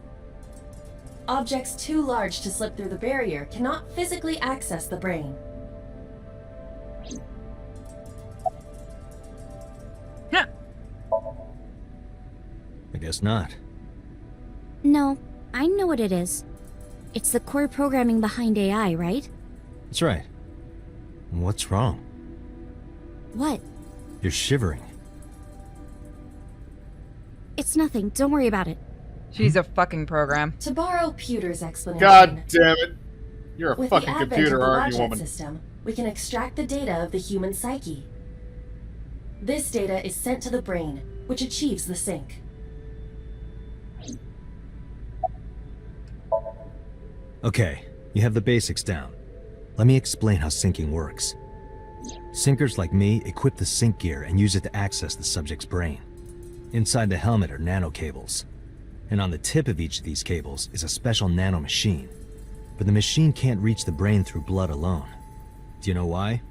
[SPEAKER 7] Objects too large to slip through the barrier cannot physically access the brain.
[SPEAKER 3] Huh.
[SPEAKER 5] I guess not.
[SPEAKER 8] No, I know what it is. It's the core programming behind AI, right?
[SPEAKER 5] That's right. What's wrong?
[SPEAKER 8] What?
[SPEAKER 5] You're shivering.
[SPEAKER 8] It's nothing. Don't worry about it.
[SPEAKER 3] She's a fucking program.
[SPEAKER 7] To borrow Pewter's explanation,
[SPEAKER 2] God damn it. You're a
[SPEAKER 7] with
[SPEAKER 2] fucking
[SPEAKER 7] the advent
[SPEAKER 2] computer,
[SPEAKER 7] of the
[SPEAKER 2] aren't you,
[SPEAKER 7] Logit
[SPEAKER 2] woman?
[SPEAKER 7] system, we can extract the data of the human psyche. This data is sent to the brain, which achieves the sync.
[SPEAKER 5] Okay, you have the basics down. Let me explain how syncing works. Syncers like me equip the sync gear and use it to access the subject's brain. Inside the helmet are nanocables, and on the tip of each of these cables is a special nanomachine. But the machine can't reach the brain through blood alone. Do you know why?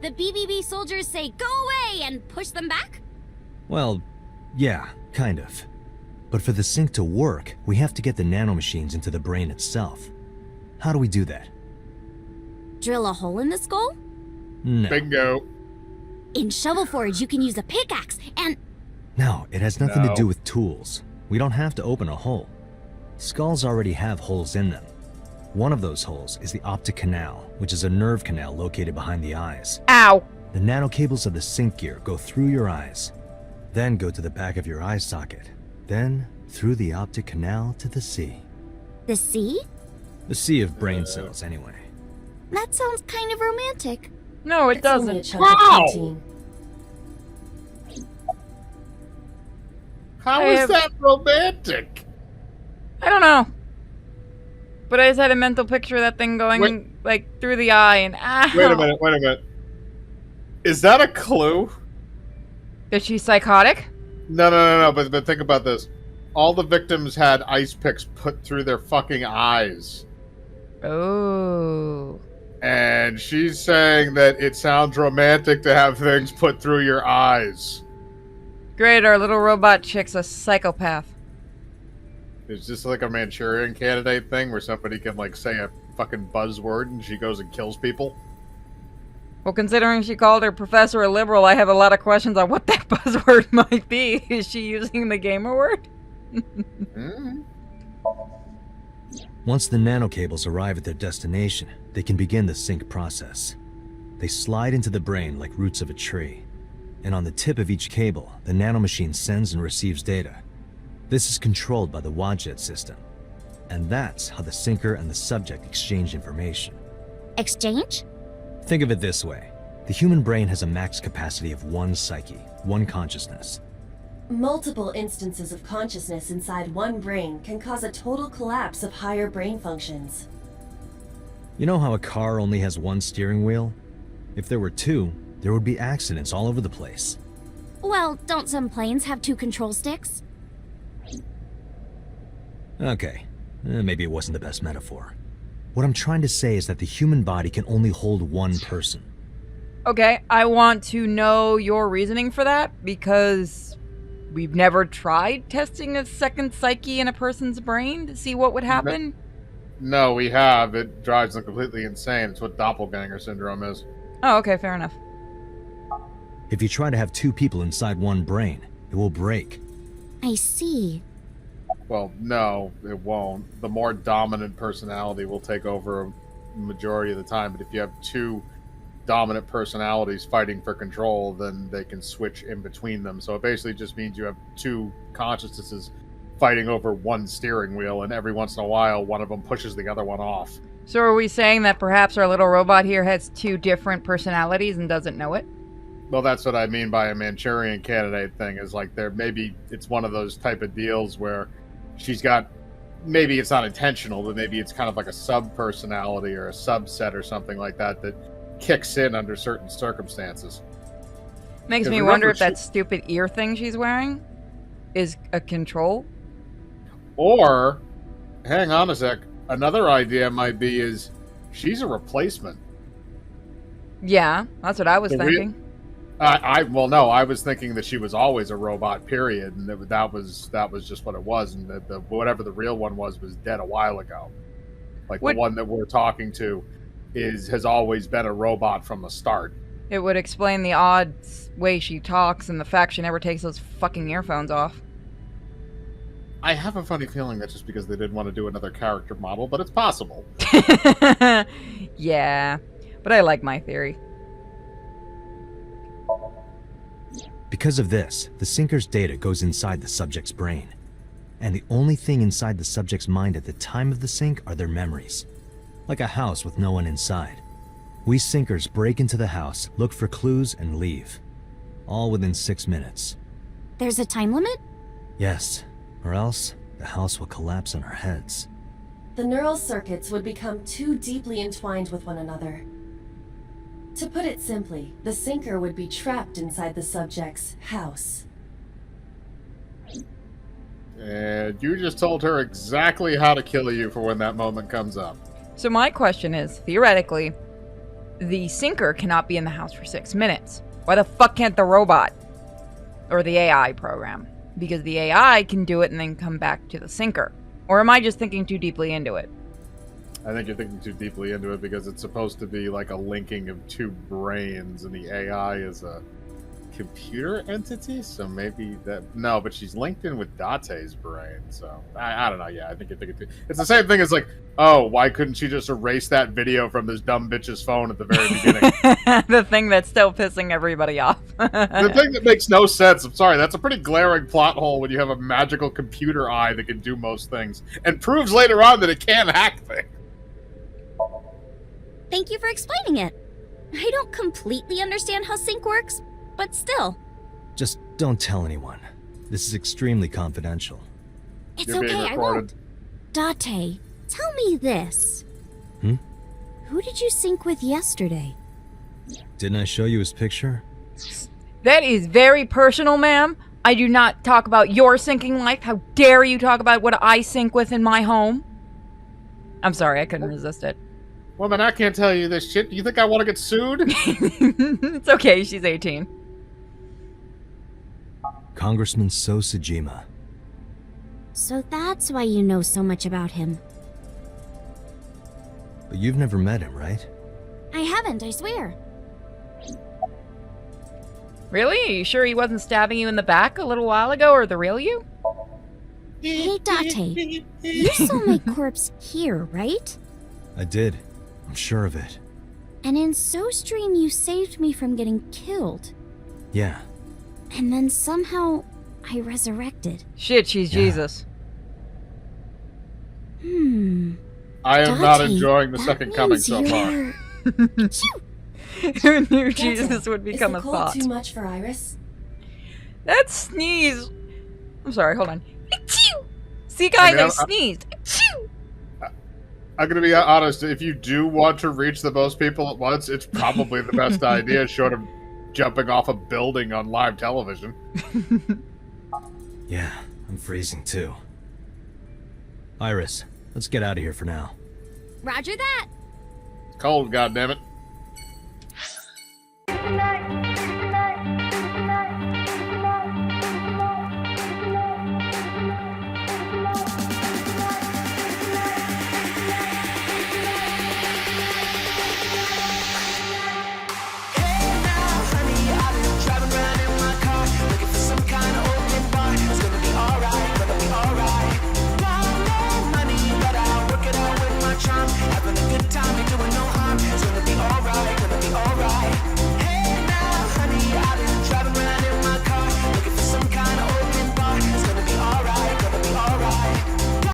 [SPEAKER 8] The BBB soldiers say, "Go away!" and push them back?
[SPEAKER 5] Well, yeah, kind of. But for the sync to work, we have to get the nanomachines into the brain itself. How do we do that?
[SPEAKER 8] Drill a hole in the skull?
[SPEAKER 5] No.
[SPEAKER 2] Bingo.
[SPEAKER 8] In Shovel Forge, you can use a pickaxe and...
[SPEAKER 5] No, it has nothing
[SPEAKER 2] No.
[SPEAKER 5] to do with tools. We don't have to open a hole. Skulls already have holes in them. One of those holes is the optic canal, which is a nerve canal located behind the eyes.
[SPEAKER 3] Ow!
[SPEAKER 5] The nanocables of the sync gear go through your eyes, then go to the back of your eye socket, then through the optic canal to the sea.
[SPEAKER 8] The sea?
[SPEAKER 5] The sea of brain cells, anyway.
[SPEAKER 8] That sounds kind of romantic.
[SPEAKER 3] No, it
[SPEAKER 7] It's only a
[SPEAKER 3] doesn't.
[SPEAKER 7] chunk
[SPEAKER 2] Wow.
[SPEAKER 7] of protein.
[SPEAKER 2] How
[SPEAKER 3] I
[SPEAKER 2] is
[SPEAKER 3] have-
[SPEAKER 2] that romantic?
[SPEAKER 3] I don't know. But I just had a mental picture of that thing going
[SPEAKER 2] Wait.
[SPEAKER 3] like through the eye and ow.
[SPEAKER 2] Wait a minute. Is that a clue?
[SPEAKER 3] Is she psychotic?
[SPEAKER 2] No. But think about this. All the victims had ice picks put through their fucking eyes.
[SPEAKER 3] Oh.
[SPEAKER 2] And she's saying that it sounds romantic to have things put through your eyes.
[SPEAKER 3] Great, our little robot chick's a psychopath.
[SPEAKER 2] Is this like a Manchurian Candidate thing where somebody can like say a fucking buzzword and she goes and kills people?
[SPEAKER 3] Well, considering she called her professor a liberal, I have a lot of questions on what that buzzword might be. Is she using the gamer word?
[SPEAKER 2] Mm.
[SPEAKER 5] Once the nanocables arrive at their destination, they can begin the sync process. They slide into the brain like roots of a tree. And on the tip of each cable, the nanomachine sends and receives data. This is controlled by the Wadjet system. And that's how the syncer and the subject exchange information.
[SPEAKER 8] Exchange?
[SPEAKER 5] Think of it this way. The human brain has a max capacity of one psyche, one consciousness.
[SPEAKER 7] Multiple instances of consciousness inside one brain can cause a total collapse of higher brain functions.
[SPEAKER 5] You know how a car only has one steering wheel? If there were two, there would be accidents all over the place.
[SPEAKER 8] Well, don't some planes have 2 control sticks?
[SPEAKER 5] Okay, maybe it wasn't the best metaphor. What I'm trying to say is that the human body can only hold one person.
[SPEAKER 3] Okay, I want to know your reasoning for that because we've never tried testing a second psyche in a person's brain to see what would happen.
[SPEAKER 2] No, we have. It drives them completely insane. It's what doppelganger syndrome is.
[SPEAKER 3] Oh, okay, fair enough.
[SPEAKER 5] If you try to have two people inside one brain, it will break.
[SPEAKER 8] I see.
[SPEAKER 2] Well, no, it won't. The more dominant personality will take over a majority of the time. But if you have two dominant personalities fighting for control, then they can switch in between them. So it basically just means you have two consciousnesses fighting over one steering wheel, and every once in a while, one of them pushes the other one off.
[SPEAKER 3] So are we saying that perhaps our little robot here has 2 different personalities and doesn't know it?
[SPEAKER 2] Well, that's what I mean by a Manchurian Candidate thing, is like there maybe it's one of those type of deals where she's got, maybe it's not intentional, but maybe it's kind of like a sub-personality or a subset or something like that, that kicks in under certain circumstances.
[SPEAKER 3] Makes
[SPEAKER 2] 'Cause
[SPEAKER 3] me
[SPEAKER 2] remember,
[SPEAKER 3] wonder if
[SPEAKER 2] she-
[SPEAKER 3] that stupid ear thing she's wearing is a control.
[SPEAKER 2] Or, hang on a sec, another idea might be is she's a replacement.
[SPEAKER 3] Yeah, that's what I was
[SPEAKER 2] The re-
[SPEAKER 3] thinking.
[SPEAKER 2] Well, no, I was thinking that she was always a robot, period, and that was just what it was, and that the whatever the real one was dead a while ago. Like
[SPEAKER 3] What-
[SPEAKER 2] the one that we're talking to has always been a robot from the start.
[SPEAKER 3] It would explain the odd way she talks and the fact she never takes those fucking earphones off.
[SPEAKER 2] I have a funny feeling that's just because they didn't want to do another character model, but it's possible.
[SPEAKER 3] Yeah, but I like my theory.
[SPEAKER 5] Because of this, the sinker's data goes inside the subject's brain. And the only thing inside the subject's mind at the time of the sync are their memories. Like a house with no one inside. We sinkers break into the house, look for clues, and leave. All within 6 minutes.
[SPEAKER 8] There's a time limit?
[SPEAKER 5] Yes, or else the house will collapse on our heads.
[SPEAKER 7] The neural circuits would become too deeply entwined with one another. To put it simply, the sinker would be trapped inside the subject's house.
[SPEAKER 2] And you just told her exactly how to kill you for when that moment comes up.
[SPEAKER 3] So my question is, theoretically, the sinker cannot be in the house for 6 minutes. Why the fuck can't the robot? Or the AI program? Because the AI can do it and then come back to the sinker. Or am I just thinking too deeply into it?
[SPEAKER 2] I think you're thinking too deeply into it because it's supposed to be like a linking of two brains, and the AI is a computer entity, so maybe that... No, but she's linked in with Date's brain, so... I don't know, yeah, I think you're thinking too... It's the same thing as like, oh, why couldn't she just erase that video from this dumb bitch's phone at the very beginning?
[SPEAKER 3] The thing that's still pissing everybody off.
[SPEAKER 2] The thing that makes no sense, I'm sorry, that's a pretty glaring plot hole when you have a magical computer eye that can do most things, and proves later on that it can hack things.
[SPEAKER 8] Thank you for explaining it. I don't completely understand how sync works, but still.
[SPEAKER 5] Just don't tell anyone. This is extremely confidential.
[SPEAKER 8] It's
[SPEAKER 2] You're being
[SPEAKER 8] okay, I
[SPEAKER 2] recorded.
[SPEAKER 8] won't. Date, tell me this.
[SPEAKER 5] Hmm?
[SPEAKER 8] Who did you sync with yesterday?
[SPEAKER 5] Didn't I show you his picture?
[SPEAKER 3] That is very personal, ma'am. I do not talk about your syncing life. How dare you talk about what I sync with in my home? I'm sorry, I couldn't resist it.
[SPEAKER 2] Woman, I can't tell you this shit. Do you think I want to get sued?
[SPEAKER 3] It's okay, she's 18.
[SPEAKER 5] Congressman So Sejima.
[SPEAKER 8] So that's why you know so much about him.
[SPEAKER 5] But you've never met him, right?
[SPEAKER 8] I haven't, I swear.
[SPEAKER 3] Really? Are you sure he wasn't stabbing you in the back a little while ago, or the real you?
[SPEAKER 8] Hey, Date, you saw my corpse here, right?
[SPEAKER 5] I did. I'm sure of it.
[SPEAKER 8] And in SoStream, you saved me from getting killed.
[SPEAKER 5] Yeah.
[SPEAKER 8] And then somehow, I resurrected.
[SPEAKER 3] Shit, she's
[SPEAKER 5] Yeah.
[SPEAKER 3] Jesus.
[SPEAKER 2] I am not
[SPEAKER 8] Date,
[SPEAKER 2] enjoying the
[SPEAKER 8] that
[SPEAKER 2] second coming
[SPEAKER 8] means
[SPEAKER 2] so far.
[SPEAKER 8] you're-
[SPEAKER 3] Who knew
[SPEAKER 7] Delta,
[SPEAKER 3] Jesus would become
[SPEAKER 7] is
[SPEAKER 3] a
[SPEAKER 7] the cold
[SPEAKER 3] thought?
[SPEAKER 7] too much for Iris?
[SPEAKER 3] That sneeze. I'm sorry, hold on. Achoo! See, guys, I,
[SPEAKER 2] I mean,
[SPEAKER 3] sneezed. Achoo!
[SPEAKER 2] I'm going to be honest, if you do want to reach the most people at once, it's probably the best idea, short of jumping off a building on live television.
[SPEAKER 5] Yeah, I'm freezing too. Iris, let's get out of here for now.
[SPEAKER 8] Roger that.
[SPEAKER 2] It's cold, goddammit.